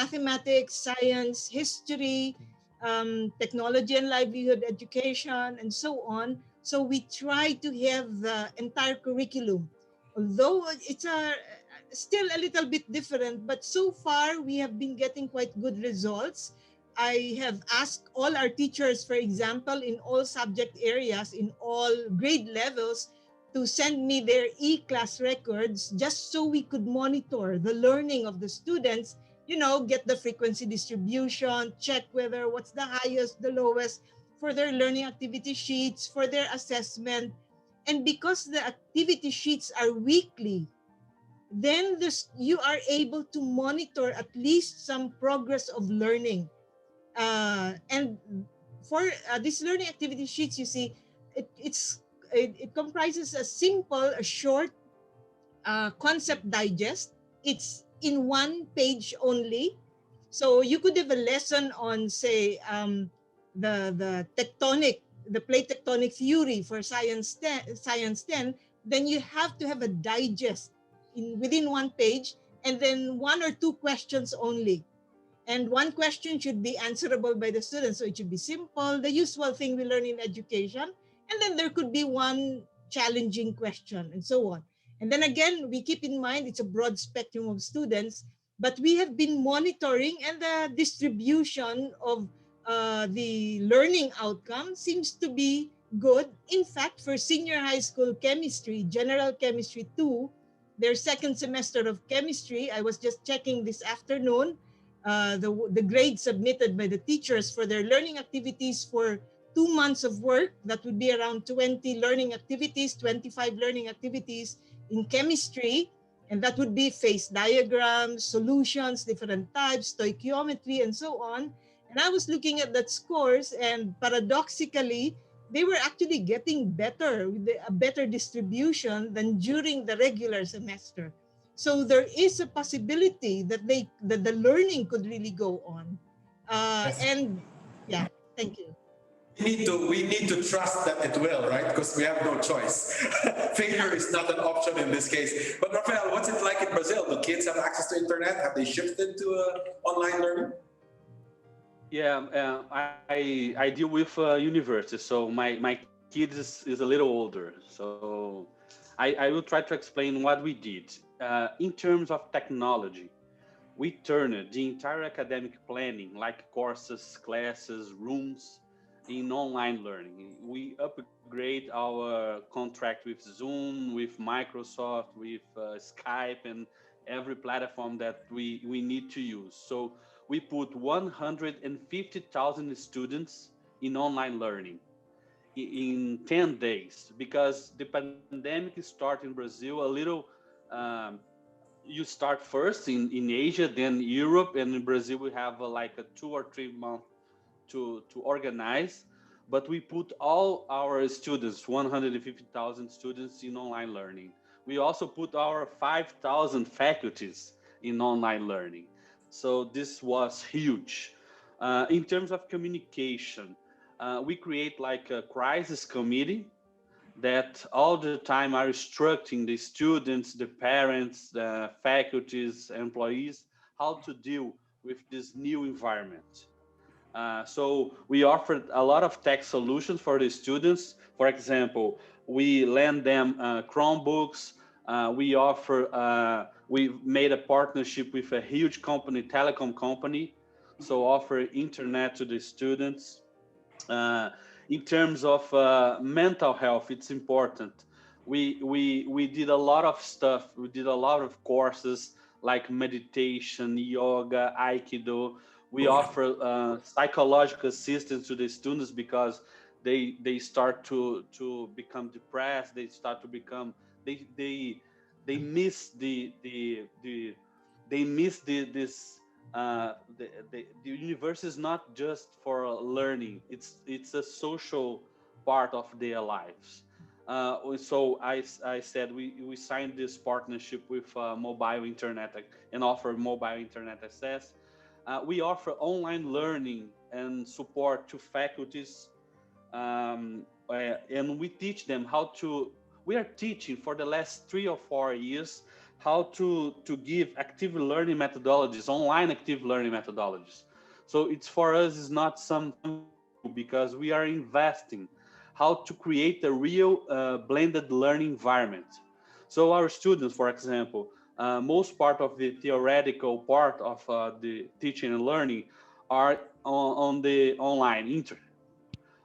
mathematics, science, history, technology and livelihood education, and so on. So we try to have the entire curriculum, although it's still a little bit different, but so far we have been getting quite good results. I have asked all our teachers, for example, in all subject areas, in all grade levels, to send me their e-class records, just so we could monitor the learning of the students, get the frequency distribution, check whether what's the highest, the lowest, for their learning activity sheets, for their assessment. And because the activity sheets are weekly, then you are able to monitor at least some progress of learning. And for these learning activity sheets, you see, it comprises a short concept digest. It's in 1 page only. So you could have a lesson on, say, the plate tectonic theory for science 10. Then you have to have a digest within 1 page, and then 1 or 2 questions only. And 1 question should be answerable by the students. So it should be simple, the usual thing we learn in education. And then there could be 1 challenging question, and so on. And then again, we keep in mind it's a broad spectrum of students, but we have been monitoring, and the distribution of the learning outcome seems to be good. In fact, for senior high school chemistry, general chemistry 2, their 2nd semester of chemistry, I was just checking this afternoon, the grades submitted by the teachers for their learning activities for 2 months of work. That would be around 20 learning activities, 25 learning activities in chemistry. And that would be phase diagrams, solutions, different types, stoichiometry, and so on. And I was looking at that scores, and paradoxically, they were actually getting better, with a better distribution than during the regular semester. So there is a possibility that the learning could really go on. Yes. And yeah, thank you. We need to trust that it will, right? Because we have no choice. Failure is not an option in this case. But Rafael, what's it like in Brazil? Do kids have access to internet? Have they shifted to online learning? Yeah, I deal with universities, so my kid is a little older. So I will try to explain what we did. In terms of technology, we turned the entire academic planning, like courses, classes, rooms, in online learning. We upgrade our contract with Zoom, with Microsoft, with Skype, and every platform that we need to use. So we put 150,000 students in online learning in 10 days, because the pandemic started in Brazil a little. You start first in Asia, then Europe, and in Brazil we have like a 2 or 3 month to organize. But we put all our students, 150,000 students, in online learning. We also put our 5,000 faculties in online learning. So this was huge. In terms of communication, we create like a crisis committee that all the time are instructing the students, the parents, the faculties, employees, how to deal with this new environment. So we offered a lot of tech solutions for the students. For example, we lend them Chromebooks. We made a partnership with a huge company, telecom company, so offer internet to the students. In terms of mental health, it's important. We did a lot of stuff. We did a lot of courses like meditation, yoga, Aikido. We offer psychological assistance to the students because they start to become depressed. They start to become they miss the universe is not just for learning. It's a social part of their lives. So I said we signed this partnership with mobile internet and offer mobile internet access. We offer online learning and support to faculties, and we teach them how to. We are teaching for the last 3 or 4 years how to give active learning methodologies, online active learning methodologies. So it's for us is not something, because we are investing how to create a real blended learning environment. So our students, for example, most part of the theoretical part of the teaching and learning are on the online internet.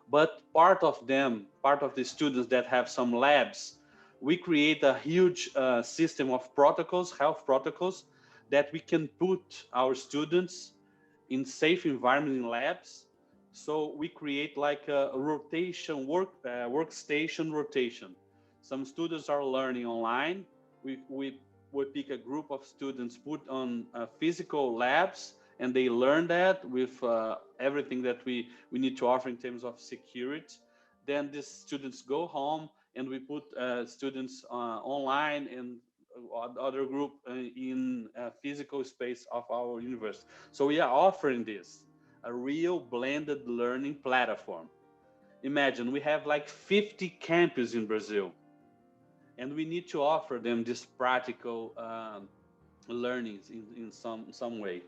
But part of the students that have some labs, we create a huge system of protocols, health protocols, that we can put our students in safe environment in labs. So we create like a rotation, workstation rotation. Some students are learning online. We pick a group of students, put on physical labs, and they learn that with everything that we need to offer in terms of security. Then these students go home, and we put students online and other group in physical space of our university. So we are offering this, a real blended learning platform. Imagine we have like 50 campuses in Brazil, and we need to offer them this practical learnings in some way.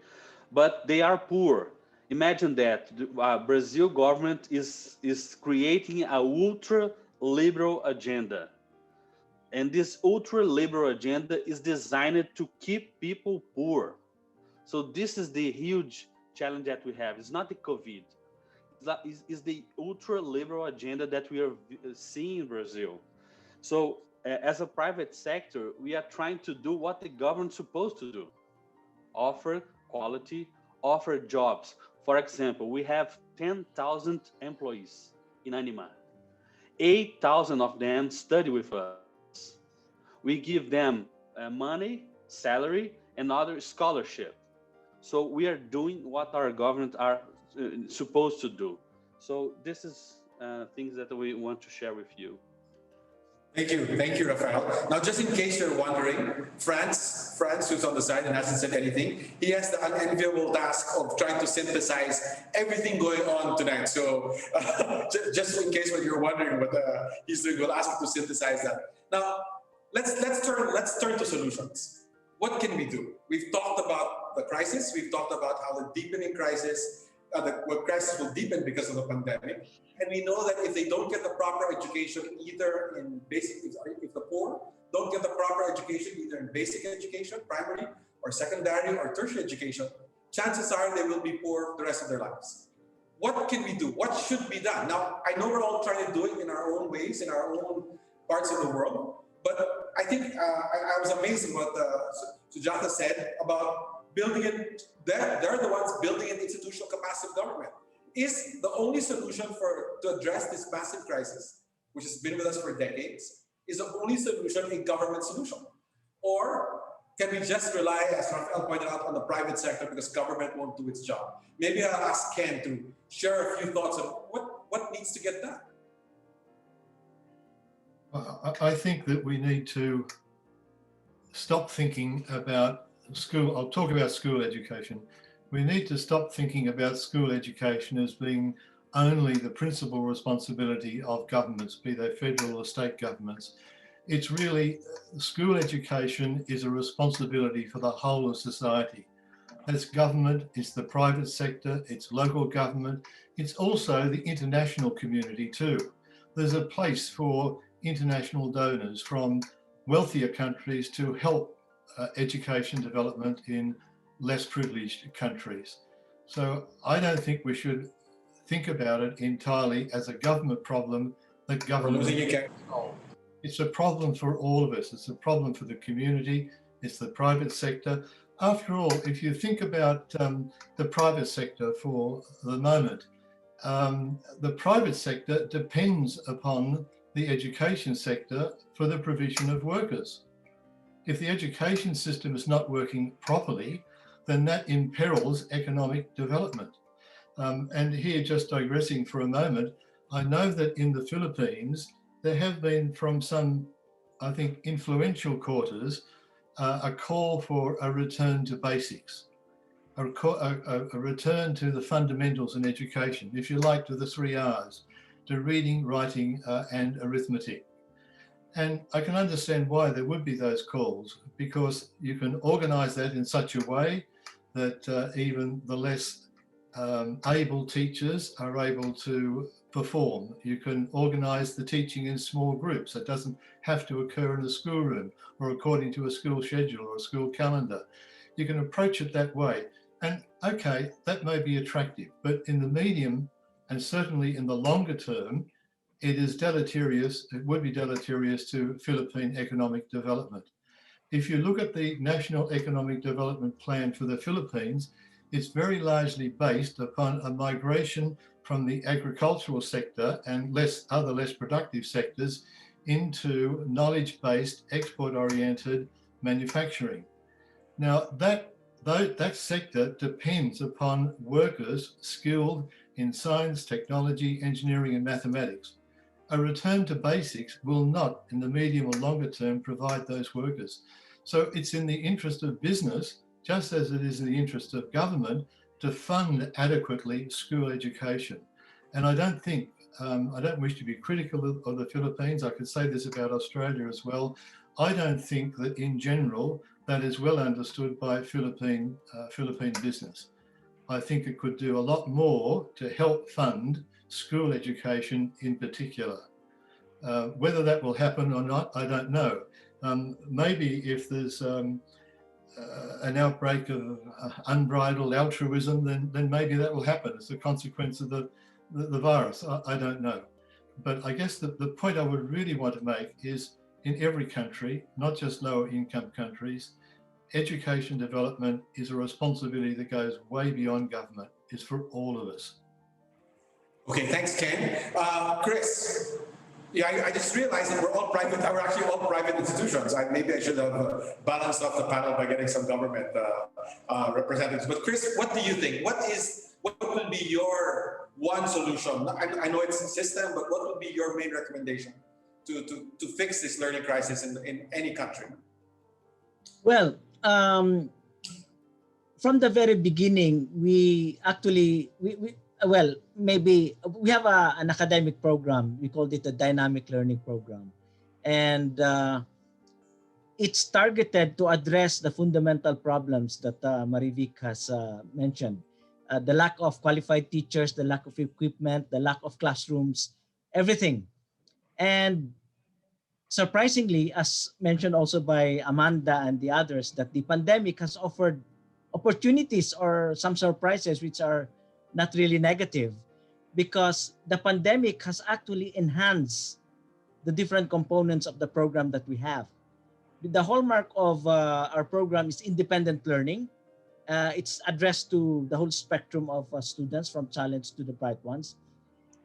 But they are poor. Imagine that the Brazil government is creating a ultra liberal agenda. And this ultra liberal agenda is designed to keep people poor. So this is the huge challenge that we have. It's not the COVID. It's the ultra liberal agenda that we are seeing in Brazil. So as a private sector, we are trying to do what the government's supposed to do. Offer quality, offer jobs. For example, we have 10,000 employees in Anima. 8,000 of them study with us. We give them money, salary, and other scholarship. So we are doing what our government are supposed to do. So this is things that we want to share with you. Thank you, Rafael. Now, just in case you're wondering, France, who's on the side and hasn't said anything, he has the unenviable task of trying to synthesize everything going on tonight. So, just in case what you're wondering what he's doing, we'll ask him to synthesize that. Now, let's turn to solutions. What can we do? We've talked about the crisis. We've talked about how the deepening crisis, the crisis will deepen because of the pandemic. And we know that if they don't get the proper education, either in basic, if the poor don't get the proper education, either in basic education, primary or secondary or tertiary education, chances are they will be poor the rest of their lives. What can we do? What should be done? Now, I know we're all trying to do it in our own ways, in our own parts of the world, but I think I was amazed at what Sujatha said about building it. They're the ones building an institutional capacity of government. Is the only solution to address this massive crisis, which has been with us for decades, is the only solution a government solution? Or can we just rely, as Rafael pointed out, on the private sector because government won't do its job? Maybe I'll ask Ken to share a few thoughts on what needs to get done. I think that we need to stop thinking about school. I'll talk about school education. We need to stop thinking about school education as being only the principal responsibility of governments, be they federal or state governments. It's really, school education is a responsibility for the whole of society. That's government, it's the private sector, it's local government, it's also the international community too. There's a place for international donors from wealthier countries to help education development in less privileged countries. So I don't think we should think about it entirely as a government problem that government can solve. It's a problem for all of us. It's a problem for the community. It's the private sector. After all, if you think about the private sector for the moment, the private sector depends upon the education sector for the provision of workers. If the education system is not working properly, then that imperils economic development. And here, just digressing for a moment, I know that in the Philippines, there have been from some, I think, influential quarters, a call for a return to basics, a return to the fundamentals in education, if you like, to the 3 R's, to reading, writing, and arithmetic. And I can understand why there would be those calls, because you can organise that in such a way that even the less able teachers are able to perform. You can organise the teaching in small groups. It doesn't have to occur in a schoolroom or according to a school schedule or a school calendar. You can approach it that way. And okay, that may be attractive, but in the medium and certainly in the longer term, it is deleterious, it would be deleterious to Philippine economic development. If you look at the National Economic Development Plan for the Philippines, it's very largely based upon a migration from the agricultural sector and other less productive sectors into knowledge-based, export-oriented manufacturing. Now, that sector depends upon workers skilled in science, technology, engineering, and mathematics. A return to basics will not, in the medium or longer term, provide those workers. So it's in the interest of business, just as it is in the interest of government, to fund adequately school education. And I don't think, I don't wish to be critical of the Philippines. I could say this about Australia as well. I don't think that in general, that is well understood by Philippine business. I think it could do a lot more to help fund school education in particular. Whether that will happen or not, I don't know. Maybe if there's an outbreak of unbridled altruism, then maybe that will happen as a consequence of the virus. I don't know. But I guess the point I would really want to make is in every country, not just lower income countries, education development is a responsibility that goes way beyond government. It's for all of us. Okay, thanks, Ken. Chris, yeah, I just realized that we're actually all private institutions. Maybe I should have balanced off the panel by getting some government representatives. But Chris, what do you think? What will be your one solution? I know it's a system, but what would be your main recommendation to fix this learning crisis in any country? Well, from the very beginning, we actually, maybe we have an academic program. We called it a dynamic learning program. And it's targeted to address the fundamental problems that Marivic has mentioned. The lack of qualified teachers, the lack of equipment, the lack of classrooms, everything. And surprisingly, as mentioned also by Amanda and the others, that the pandemic has offered opportunities or some surprises which are not really negative, because the pandemic has actually enhanced the different components of the program that we have. The hallmark of our program is independent learning. It's addressed to the whole spectrum of students, from challenged to the bright ones.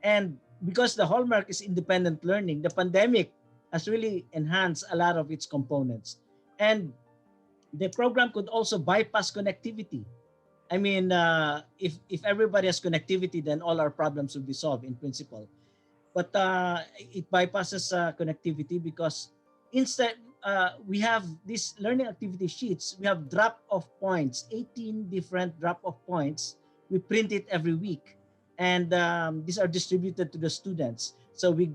And because the hallmark is independent learning, the pandemic has really enhanced a lot of its components. And the program could also bypass connectivity. I mean, if everybody has connectivity, then all our problems will be solved in principle. But it bypasses connectivity because instead, we have these learning activity sheets. We have drop-off points, 18 different drop-off points. We print it every week. And these are distributed to the students. So we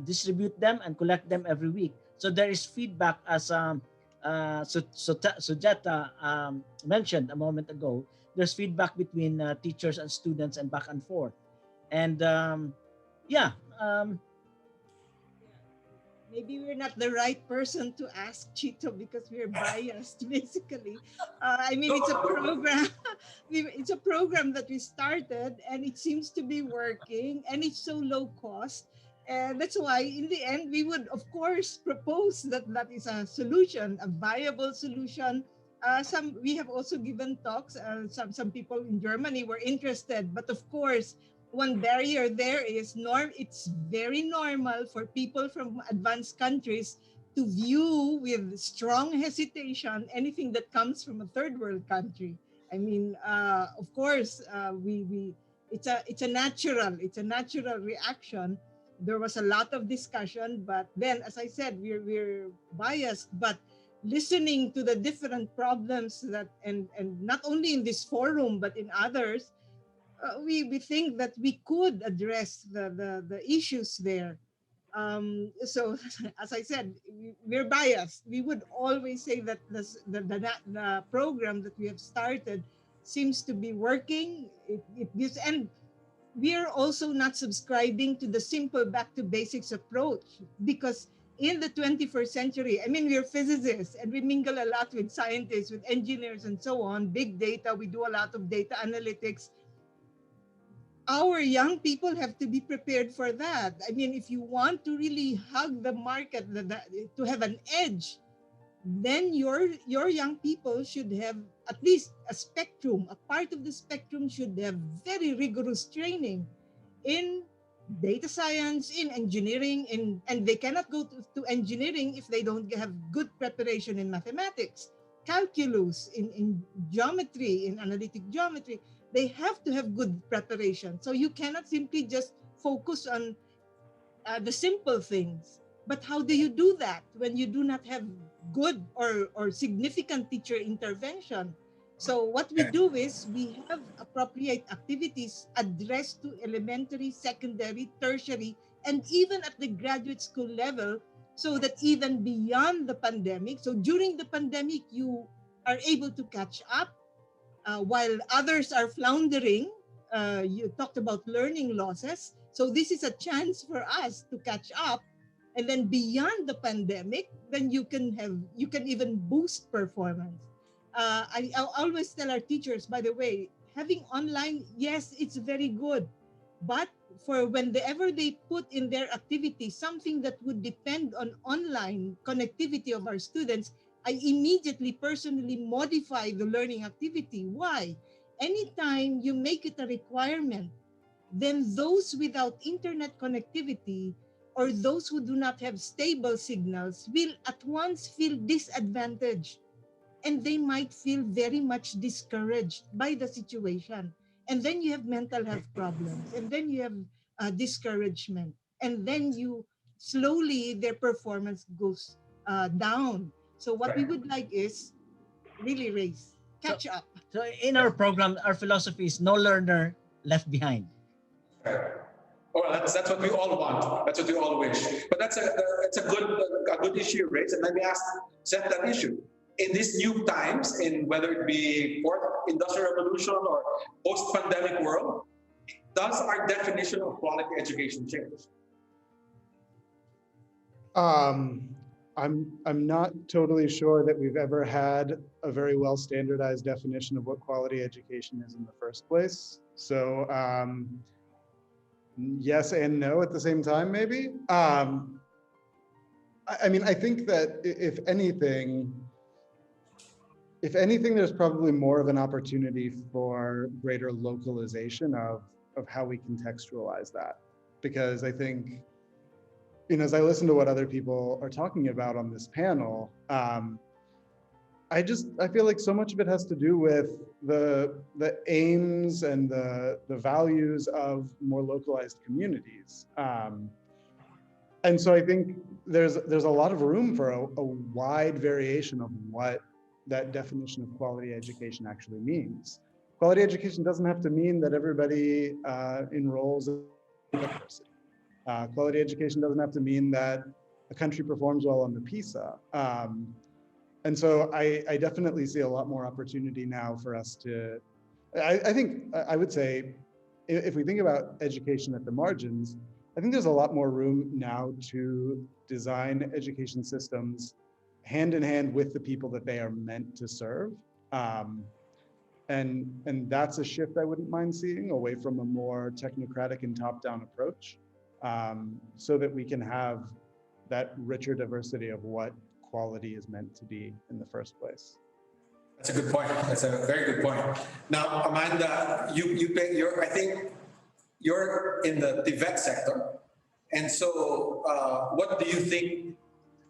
distribute them and collect them every week. So there is feedback, as Sujata mentioned a moment ago. There's feedback between teachers and students and back and forth. And maybe we're not the right person to ask Chito because we're biased, basically. I mean, it's a program. It's a program that we started, and it seems to be working, and it's so low cost. And that's why, in the end, we would, of course, propose that is a solution, a viable solution. We have also given talks. Some people in Germany were interested, but of course, one barrier there is it's very normal for people from advanced countries to view with strong hesitation anything that comes from a third world country. I mean, of course, it's a natural reaction there was a lot of discussion, but then, as I said, we're biased, but listening to the different problems that, and not only in this forum, but in others, we think that we could address the issues there. So as I said, we're biased. We would always say that the program that we have started seems to be working. It gives, and we are also not subscribing to the simple back to basics approach, because in the 21st century, I mean, we're physicists and we mingle a lot with scientists, with engineers and so on, big data, we do a lot of data analytics. Our young people have to be prepared for that. I mean, if you want to really hug the market, to have an edge, then your young people should have at least a spectrum. A part of the spectrum should have very rigorous training in data science, in engineering, and they cannot go to engineering if they don't have good preparation in mathematics, calculus, in geometry, in analytic geometry. They have to have good preparation. So you cannot simply just focus on the simple things. But how do you do that when you do not have good or significant teacher intervention? So what we do is we have appropriate activities addressed to elementary, secondary, tertiary, and even at the graduate school level, so that even beyond the pandemic, so during the pandemic, you are able to catch up while others are floundering. You talked about learning losses. So this is a chance for us to catch up. And then beyond the pandemic, then you can even boost performance. I always tell our teachers, by the way, having online, yes, it's very good. But for whenever they put in their activity something that would depend on online connectivity of our students, I immediately personally modify the learning activity. Why? Anytime you make it a requirement, then those without internet connectivity or those who do not have stable signals will at once feel disadvantaged, and they might feel very much discouraged by the situation. And then you have mental health problems, and then you have discouragement, and then you slowly their performance goes down. So what we would like is really catch up. So in our program, our philosophy is no learner left behind. Well, that's what we all want. That's what we all wish. But that's a good issue you raised. And let me set that issue. In these new times, in whether it be fourth industrial revolution or post-pandemic world, does our definition of quality education change? I'm not totally sure that we've ever had a very well standardized definition of what quality education is in the first place. So yes and no at the same time, maybe. I mean, I think that if anything, there's probably more of an opportunity for greater localization of how we contextualize that. Because I think, as I listen to what other people are talking about on this panel, I feel like so much of it has to do with the aims and the values of more localized communities. And so I think there's a lot of room for a wide variation of what that definition of quality education actually means. Quality education doesn't have to mean that everybody enrolls in university. Quality education doesn't have to mean that a country performs well on the PISA. And so I definitely see a lot more opportunity now for us to, I would say, if we think about education at the margins, I think there's a lot more room now to design education systems hand in hand with the people that they are meant to serve. And that's a shift I wouldn't mind seeing away from a more technocratic and top-down approach, so that we can have that richer diversity of what quality is meant to be in the first place. That's a good point. That's a very good point. Now, Amanda, I think you're in the TVET sector. And so what do you think,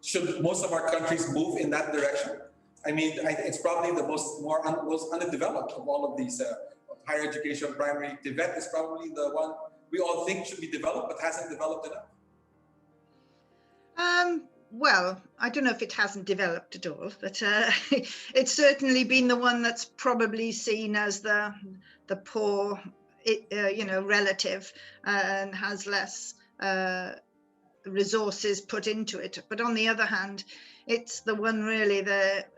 should most of our countries move in that direction? I mean, it's probably the most underdeveloped of all of these higher education, primary. TVET is probably the one we all think should be developed, but hasn't developed enough. Well, I don't know if it hasn't developed at all, but it's certainly been the one that's probably seen as the poor, relative, and has less resources put into it. But on the other hand, it's the one really that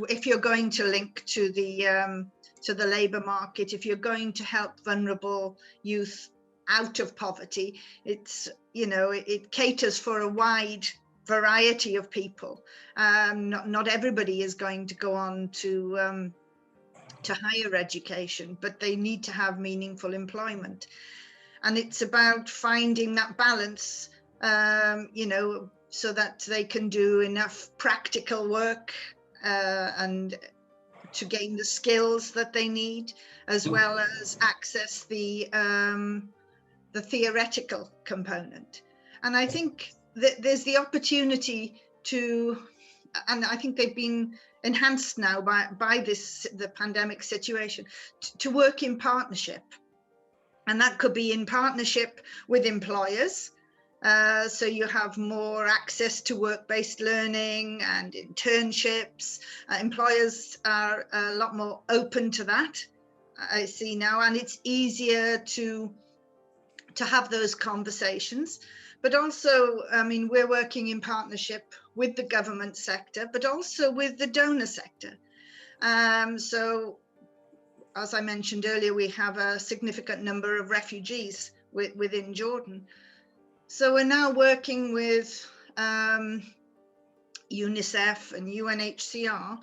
if you're going to link to the labour market, if you're going to help vulnerable youth out of poverty, it's, it caters for a wide variety of people. Not everybody is going to go on to higher education, but they need to have meaningful employment. And it's about finding that balance, so that they can do enough practical work and to gain the skills that they need, as well as access the theoretical component. And I think that there's the opportunity to, and I think they've been enhanced now by the pandemic situation, to work in partnership. And that could be in partnership with employers. So you have more access to work-based learning and internships. Employers are a lot more open to that, I see now, and it's easier to have those conversations. But also, I mean, we're working in partnership with the government sector, but also with the donor sector. So, as I mentioned earlier, we have a significant number of refugees within Jordan. So we're now working with UNICEF and UNHCR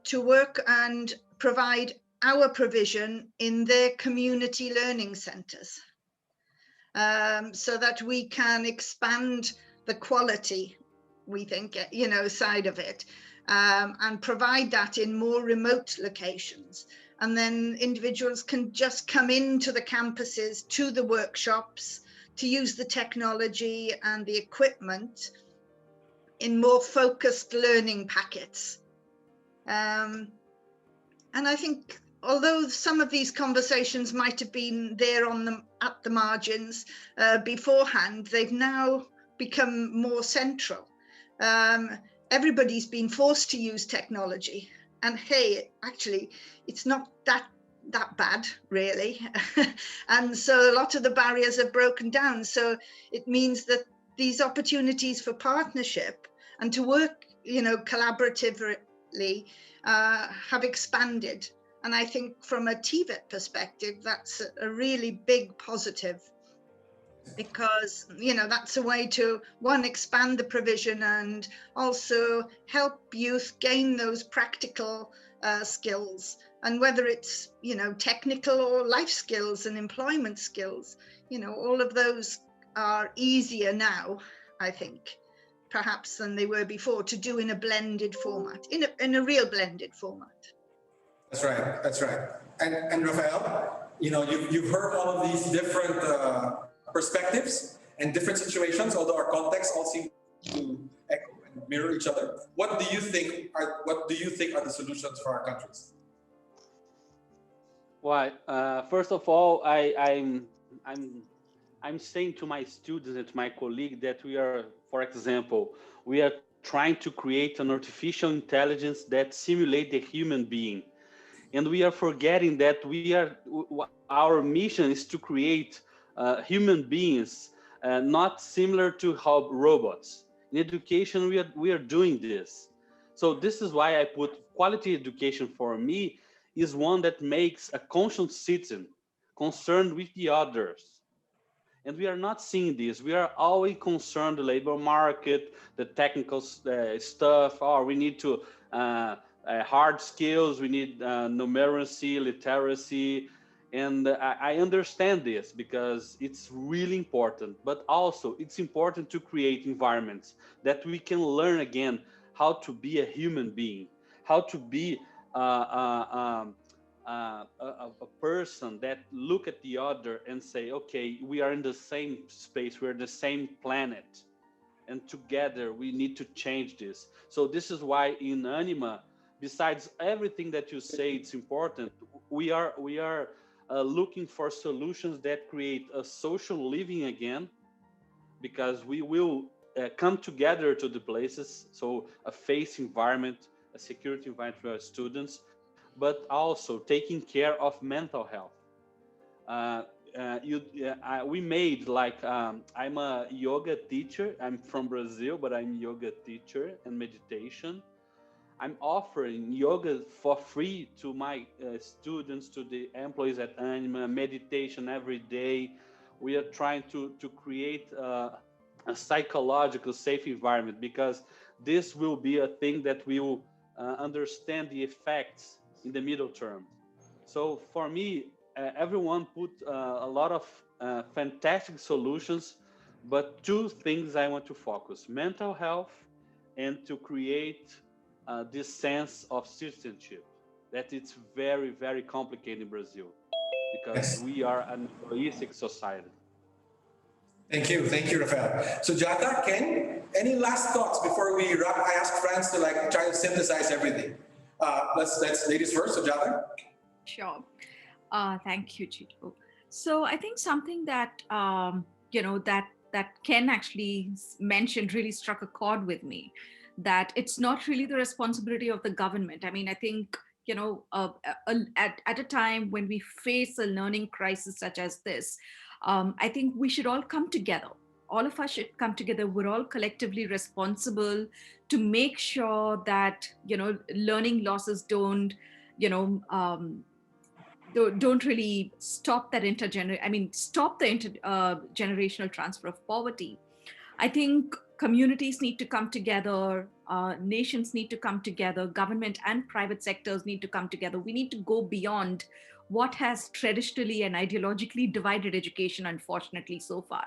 to work and provide our provision in their community learning centres, so that we can expand the quality, we think, side of it, and provide that in more remote locations. And then individuals can just come into the campuses, to the workshops, to use the technology and the equipment in more focused learning packets. And I think, although some of these conversations might have been there at the margins beforehand, they've now become more central. Everybody's been forced to use technology, and hey, actually, it's not that bad, really. And so a lot of the barriers are broken down. So it means that these opportunities for partnership and to work, collaboratively have expanded. And I think from a TVET perspective, that's a really big positive, because, that's a way to, one, expand the provision and also help youth gain those practical skills. And whether it's, technical or life skills and employment skills, all of those are easier now, I think, perhaps than they were before, to do in a blended format, in a real blended format. That's right. That's right. And Rafael, you've heard all of these different perspectives and different situations, although our contexts all seem to echo and mirror each other. What do you think are the solutions for our countries? Well, first of all, I'm saying to my students and to my colleague that we are, for example, we are trying to create an artificial intelligence that simulate the human being. And we are forgetting that our mission is to create human beings, not similar to how robots. In education, we are doing this. So this is why I put quality education for me is one that makes a conscious citizen concerned with the others. And we are not seeing this. We are always concerned the labor market, the technical stuff, or we need to hard skills, we need numeracy, literacy. And I understand this because it's really important, but also it's important to create environments that we can learn again how to be a human being, how to be a person that look at the other and say, okay, we are in the same space, we're the same planet, and together we need to change this. So this is why in Anima, besides everything that you say, it's important, we are looking for solutions that create a social living again, because we will come together to the places. So a safe environment, a security environment for our students, but also taking care of mental health. We made like, I'm a yoga teacher. I'm from Brazil, but I'm a yoga teacher and meditation. I'm offering yoga for free to my students, to the employees at Anima, meditation every day. We are trying to create a psychological safe environment, because this will be a thing that will understand the effects in the middle term. So for me, everyone put a lot of fantastic solutions, but two things I want to focus: mental health, and to create this sense of citizenship, that it's very, very complicated in Brazil, because Yes. we are an egoistic society. Thank you, Rafael. So Jata, Ken, any last thoughts before we wrap? I asked Franz to like try to synthesize everything. Let's ladies first. So Jata. Sure. Thank you, Chito. So I think something that that Ken actually mentioned really struck a chord with me. That it's not really the responsibility of the government. I mean, I think at a time when we face a learning crisis such as this, I think we should all come together. All of us should come together. We're all collectively responsible to make sure that learning losses don't don't really stop that stop the generational transfer of poverty. I think communities need to come together, nations need to come together, government and private sectors need to come together. We need to go beyond what has traditionally and ideologically divided education, unfortunately, so far.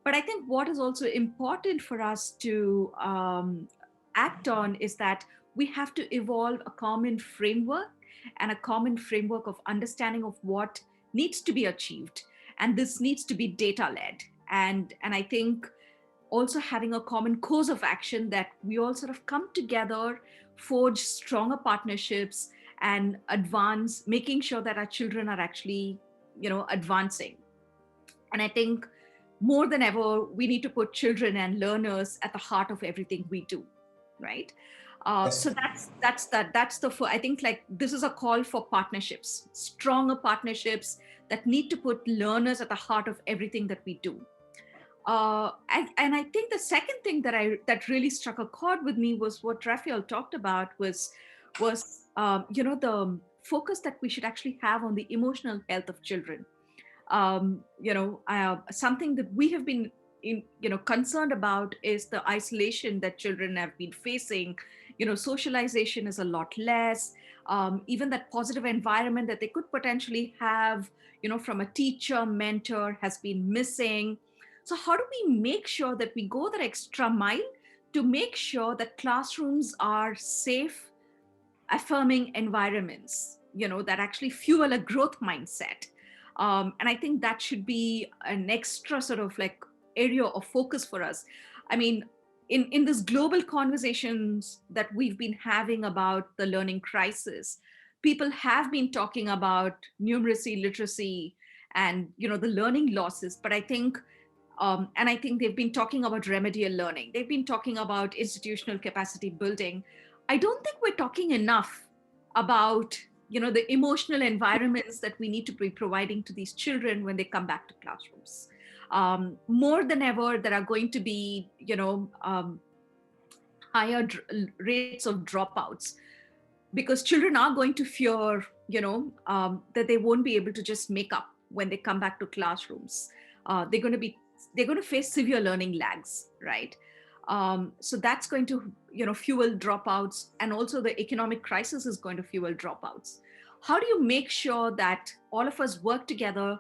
But I think what is also important for us to act on is that we have to evolve a common framework and a common framework of understanding of what needs to be achieved. And this needs to be data-led. And I think also having a common course of action, that we all sort of come together, forge stronger partnerships, and advance, making sure that our children are actually, advancing. And I think more than ever, we need to put children and learners at the heart of everything we do, right? So that's I think like this is a call for partnerships, stronger partnerships that need to put learners at the heart of everything that we do. And I think the second thing that really struck a chord with me was what Raphael talked about was the focus that we should actually have on the emotional health of children. Something that we have been concerned about is the isolation that children have been facing. Socialization is a lot less. Even that positive environment that they could potentially have, from a teacher, mentor, has been missing. So how do we make sure that we go that extra mile to make sure that classrooms are safe, affirming environments, that actually fuel a growth mindset? And I think that should be an extra sort of like area of focus for us. I mean, in this global conversations that we've been having about the learning crisis, people have been talking about numeracy, literacy, and the learning losses. But I think and I think they've been talking about remedial learning. They've been talking about institutional capacity building. I don't think we're talking enough about the emotional environments that we need to be providing to these children when they come back to classrooms. More than ever, there are going to be higher rates of dropouts, because children are going to fear that they won't be able to just make up when they come back to classrooms. They're going to face severe learning lags, right? So that's going to fuel dropouts, and also the economic crisis is going to fuel dropouts. How do you make sure that all of us work together,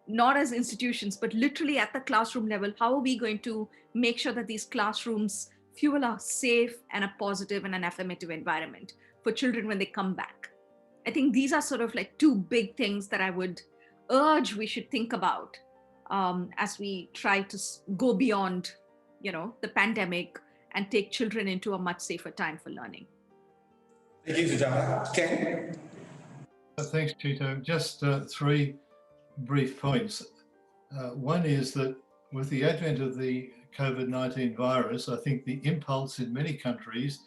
not as institutions, but literally at the classroom level? How are we going to make sure that these classrooms fuel a safe and a positive and an affirmative environment for children when they come back? I think these are sort of like two big things that I would urge we should think about as we try to go beyond, the pandemic and take children into a much safer time for learning. Thank you, Sujata. Ken? Thanks, Chito. Just three brief points. One is that with the advent of the COVID-19 virus, I think the impulse in many countries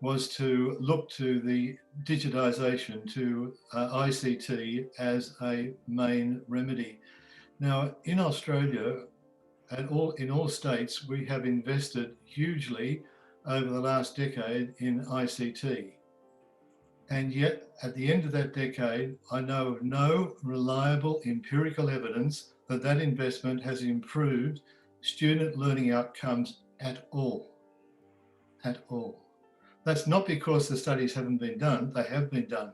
was to look to the digitization, to ICT as a main remedy. Now, in Australia, in all states, we have invested hugely over the last decade in ICT. And yet, at the end of that decade, I know of no reliable empirical evidence that that investment has improved student learning outcomes at all. At all. That's not because the studies haven't been done, they have been done,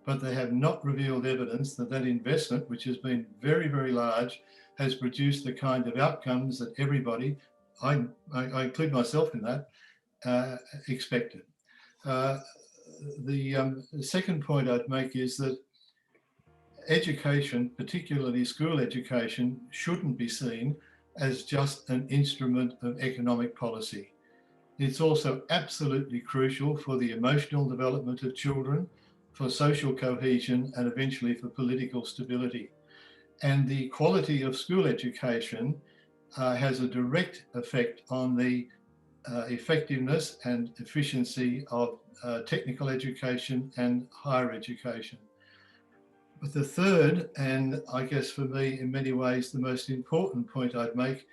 but they have not revealed evidence that that investment, which has been very, very large, has produced the kind of outcomes that everybody, I include myself in that, expected. The second point I'd make is that education, particularly school education, shouldn't be seen as just an instrument of economic policy. It's also absolutely crucial for the emotional development of children, for social cohesion, and eventually for political stability. And the quality of school education has a direct effect on the effectiveness and efficiency of technical education and higher education. But the third, and I guess for me in many ways the most important point I'd make,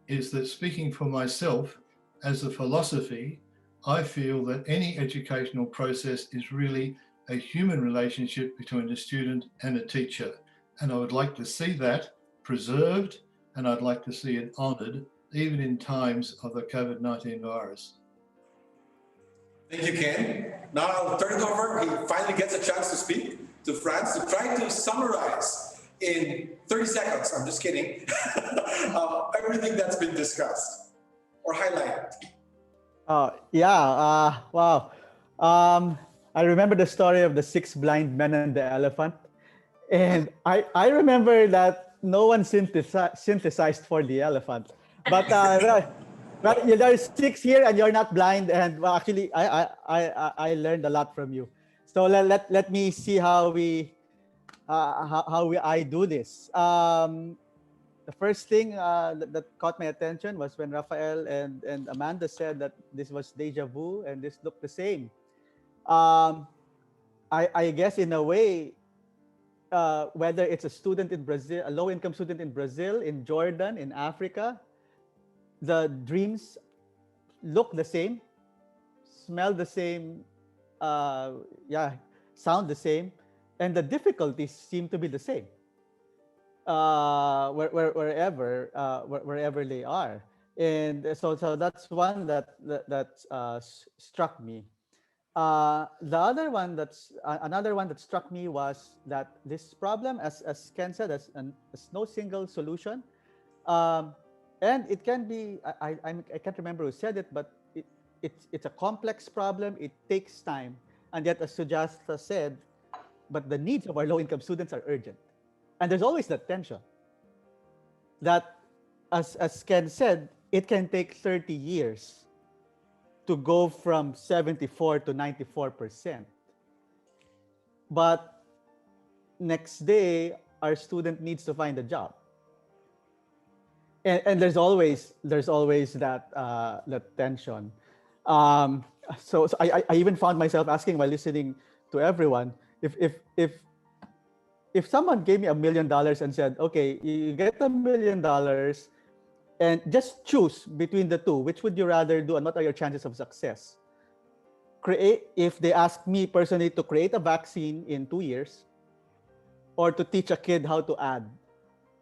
is that speaking for myself as a philosophy, I feel that any educational process is really a human relationship between a student and a teacher. And I would like to see that preserved, and I'd like to see it honoured, even in times of the COVID-19 virus. Thank you, Ken. Now I'll turn it over. He finally gets a chance to speak to Franz to try to summarize in 30 seconds, I'm just kidding, everything that's been discussed or highlighted. Wow. I remember the story of the 6 blind men and the elephant. And I remember that no one synthesized for the elephant. But there are 6 here and you're not blind. And well, actually, I learned a lot from you. So let me see how I do this. The first thing that caught my attention was when Rafael and Amanda said that this was deja vu and this looked the same. I guess in a way, whether it's a student in Brazil, a low-income student in Brazil, in Jordan, in Africa, the dreams look the same, smell the same, sound the same, and the difficulties seem to be the same. Wherever they are, and so that's one that struck me. Another one that struck me was that this problem, as Ken said, as no single solution, and it can be. I can't remember who said it, but it's a complex problem. It takes time, and yet, as Sujata said, but the needs of our low-income students are urgent. And there's always that tension that, as Ken said, it can take 30 years to go from 74 to 94%. But next day, our student needs to find a job. And there's always that tension. So I even found myself asking while listening to everyone, if someone gave me $1 million and said, okay, you get $1 million and just choose between the two, which would you rather do and what are your chances of success? If they ask me personally to create a vaccine in 2 years, or to teach a kid how to add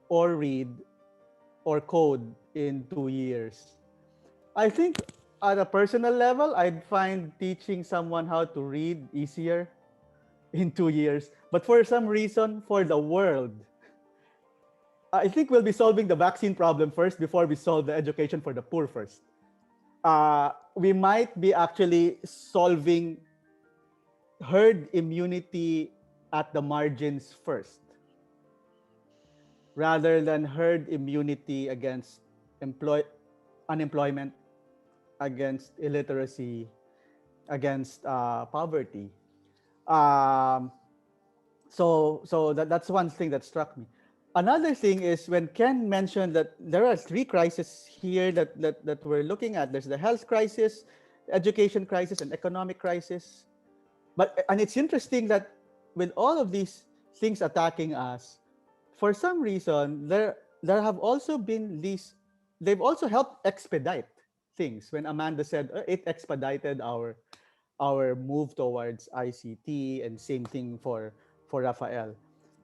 or read or code in 2 years, I think at a personal level, I'd find teaching someone how to read easier in 2 years. But for some reason, for the world, I think we'll be solving the vaccine problem first before we solve the education for the poor first. We might be actually solving herd immunity at the margins first, rather than herd immunity against unemployment, against illiteracy, against poverty. So that's one thing that struck me. Another thing is when Ken mentioned that there are three crises here that we're looking at. There's the health crisis, education crisis, and economic crisis. And it's interesting that with all of these things attacking us, for some reason there have also been these. They've also helped expedite things. When Amanda said it expedited our move towards ICT, and same thing for Rafael.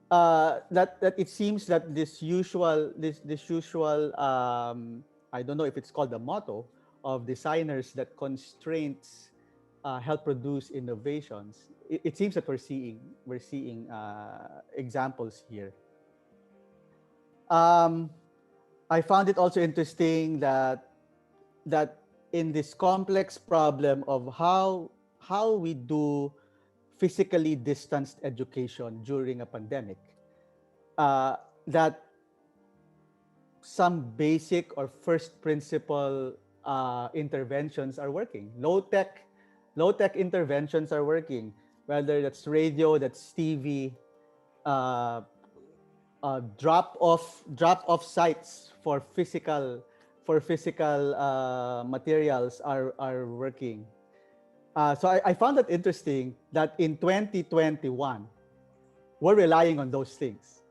That it seems that this usual I don't know if it's called the motto of designers, that constraints help produce innovations. It seems that we're seeing examples here. I found it also interesting that in this complex problem of how we do physically distanced education during a pandemic, that some basic or first principle interventions are working. Low tech interventions are working, whether that's radio, that's TV, drop off sites for physical materials are working. So I found that interesting that in 2021 we're relying on those things.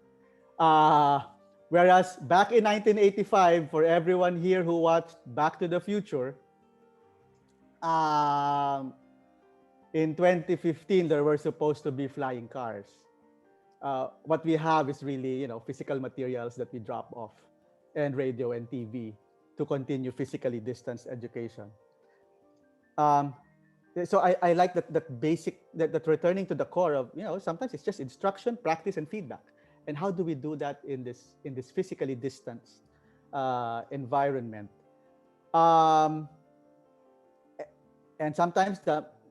Whereas back in 1985, for everyone here who watched Back to the Future, in 2015 there were supposed to be flying cars. What we have is really, physical materials that we drop off, and radio and TV to continue physically distanced education. So I like that basic, that returning to the core of, sometimes it's just instruction, practice, and feedback. And how do we do that in this physically distanced environment? And sometimes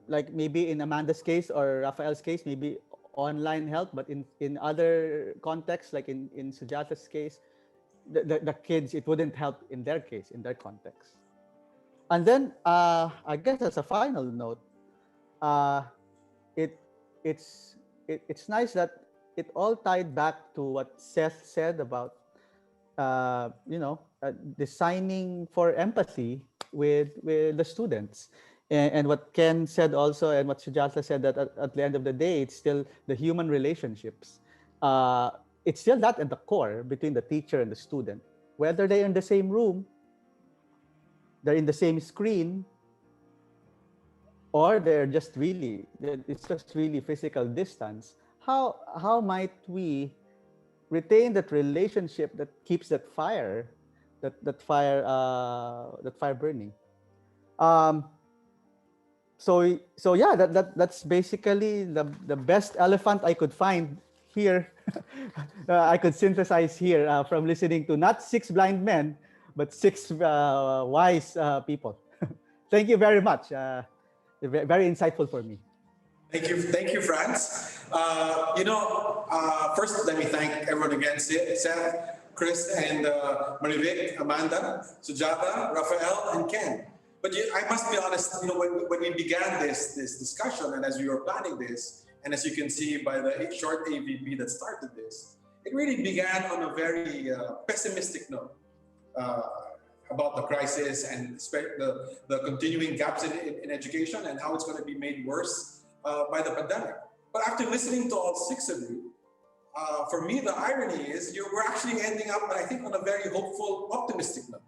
like maybe in Amanda's case or Rafael's case, maybe online help, but in other contexts, like in Sujata's case, the kids, it wouldn't help in their case, in their context. And then I guess as a final note, it's nice that it all tied back to what Seth said about designing for empathy with the students, and what Ken said also, and what Sujata said, that at the end of the day, it's still the human relationships. It's still that at the core between the teacher and the student, whether they're in the same room, they're in the same screen, or it's just really physical distance. How might we retain that relationship that keeps that fire burning? So yeah, that's basically the best elephant I could find here. I could synthesize here from listening to not 6 blind men, but 6 wise people. Thank you very much. Very insightful for me. Thank you, Franz. First, let me thank everyone again, Seth, Chris, and Marivic, Amanda, Sujata, Rafael, and Ken. But I must be honest, when we began this discussion, and as we were planning this, and as you can see by the short AVP that started this, it really began on a very pessimistic note about the crisis and the continuing gaps in education, and how it's going to be made worse by the pandemic. But after listening to all 6 of you, for me, the irony is we're actually ending up, I think, on a very hopeful, optimistic note.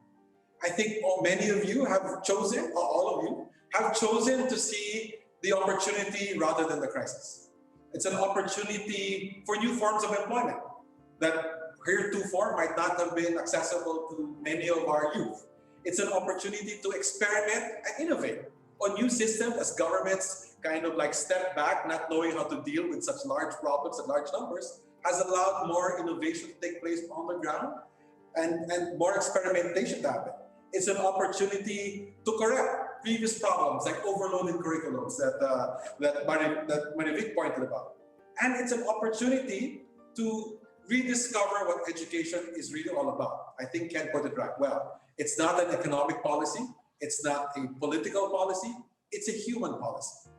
I think many of you have chosen, or all of you, have chosen to see the opportunity rather than the crisis. It's an opportunity for new forms of employment that heretofore might not have been accessible to many of our youth. It's an opportunity to experiment and innovate on new systems as governments kind of like step back, not knowing how to deal with such large problems and large numbers, has allowed more innovation to take place on the ground and more experimentation to happen. It's an opportunity to correct previous problems like overloaded curriculums that Marivic pointed about. And it's an opportunity to rediscover what education is really all about. I think Ken put it right well. It's not an economic policy. It's not a political policy. It's a human policy.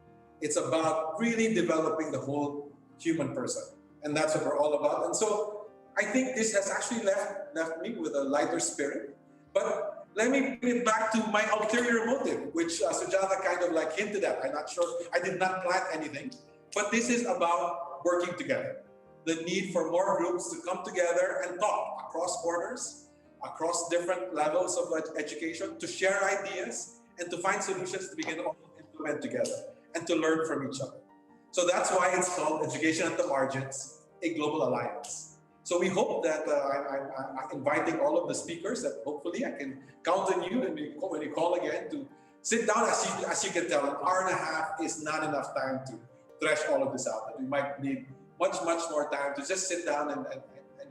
It's about really developing the whole human person. And that's what we're all about. And so I think this has actually left me with a lighter spirit. But let me bring it back to my ulterior motive, which Sujata kind of like hinted at. I'm not sure, I did not plant anything, but this is about working together. The need for more groups to come together and talk across borders, across different levels of education, to share ideas and to find solutions to begin to implement together and to learn from each other. So that's why it's called Education at the Margins, a Global Alliance. So we hope that I'm inviting all of the speakers that hopefully I can count on you and when you call again to sit down. As you can tell, an hour and a half is not enough time to thresh all of this out. And we might need much more time to just sit down and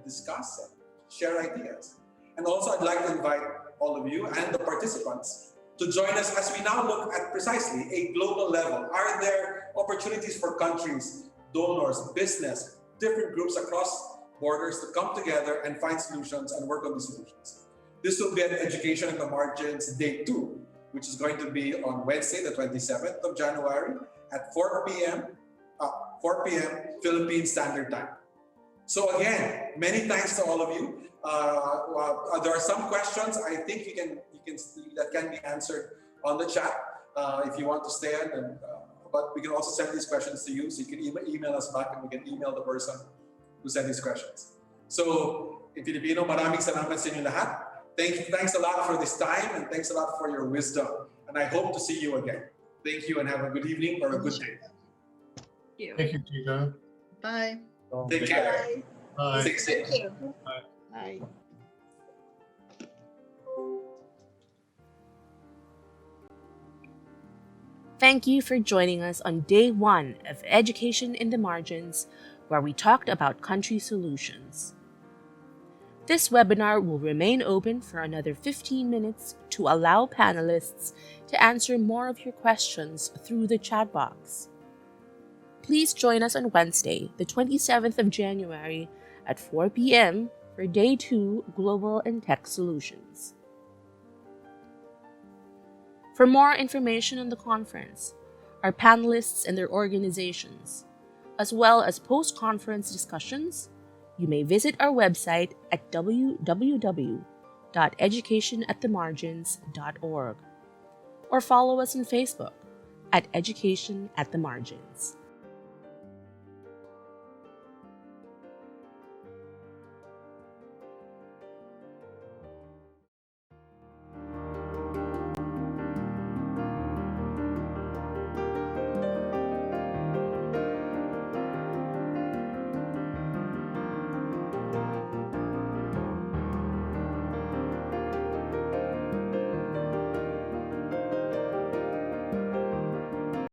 discuss and share ideas. And also I'd like to invite all of you and the participants to join us as we now look at precisely a global level. Are there opportunities for countries, donors, business, different groups across borders to come together and find solutions and work on the solutions? This will be an Education at the Margins Day 2, which is going to be on Wednesday, the 27th of January at 4 p.m. Philippine Standard Time. So again, many thanks to all of you. There are some questions I think you can that can be answered on the chat if you want to stay on. But we can also send these questions to you, so you can email us back and we can email the person who sent these questions. So in Filipino, maraming salamat sa inyo lahat. Thanks a lot for this time and thanks a lot for your wisdom. And I hope to see you again. Thank you and have a good evening or a good day. Thank you, Tito. Bye. Take care. Bye. Stay safe. Thank you. Bye. Thank you for joining us on day 1 of Education in the Margins, where we talked about country solutions. This webinar will remain open for another 15 minutes to allow panelists to answer more of your questions through the chat box. Please join us on Wednesday, the 27th of January at 4 p.m. for Day 2 Global and Tech Solutions. For more information on the conference, our panelists and their organizations, as well as post-conference discussions, you may visit our website at www.educationatthemargins.org or follow us on Facebook at Education at the Margins.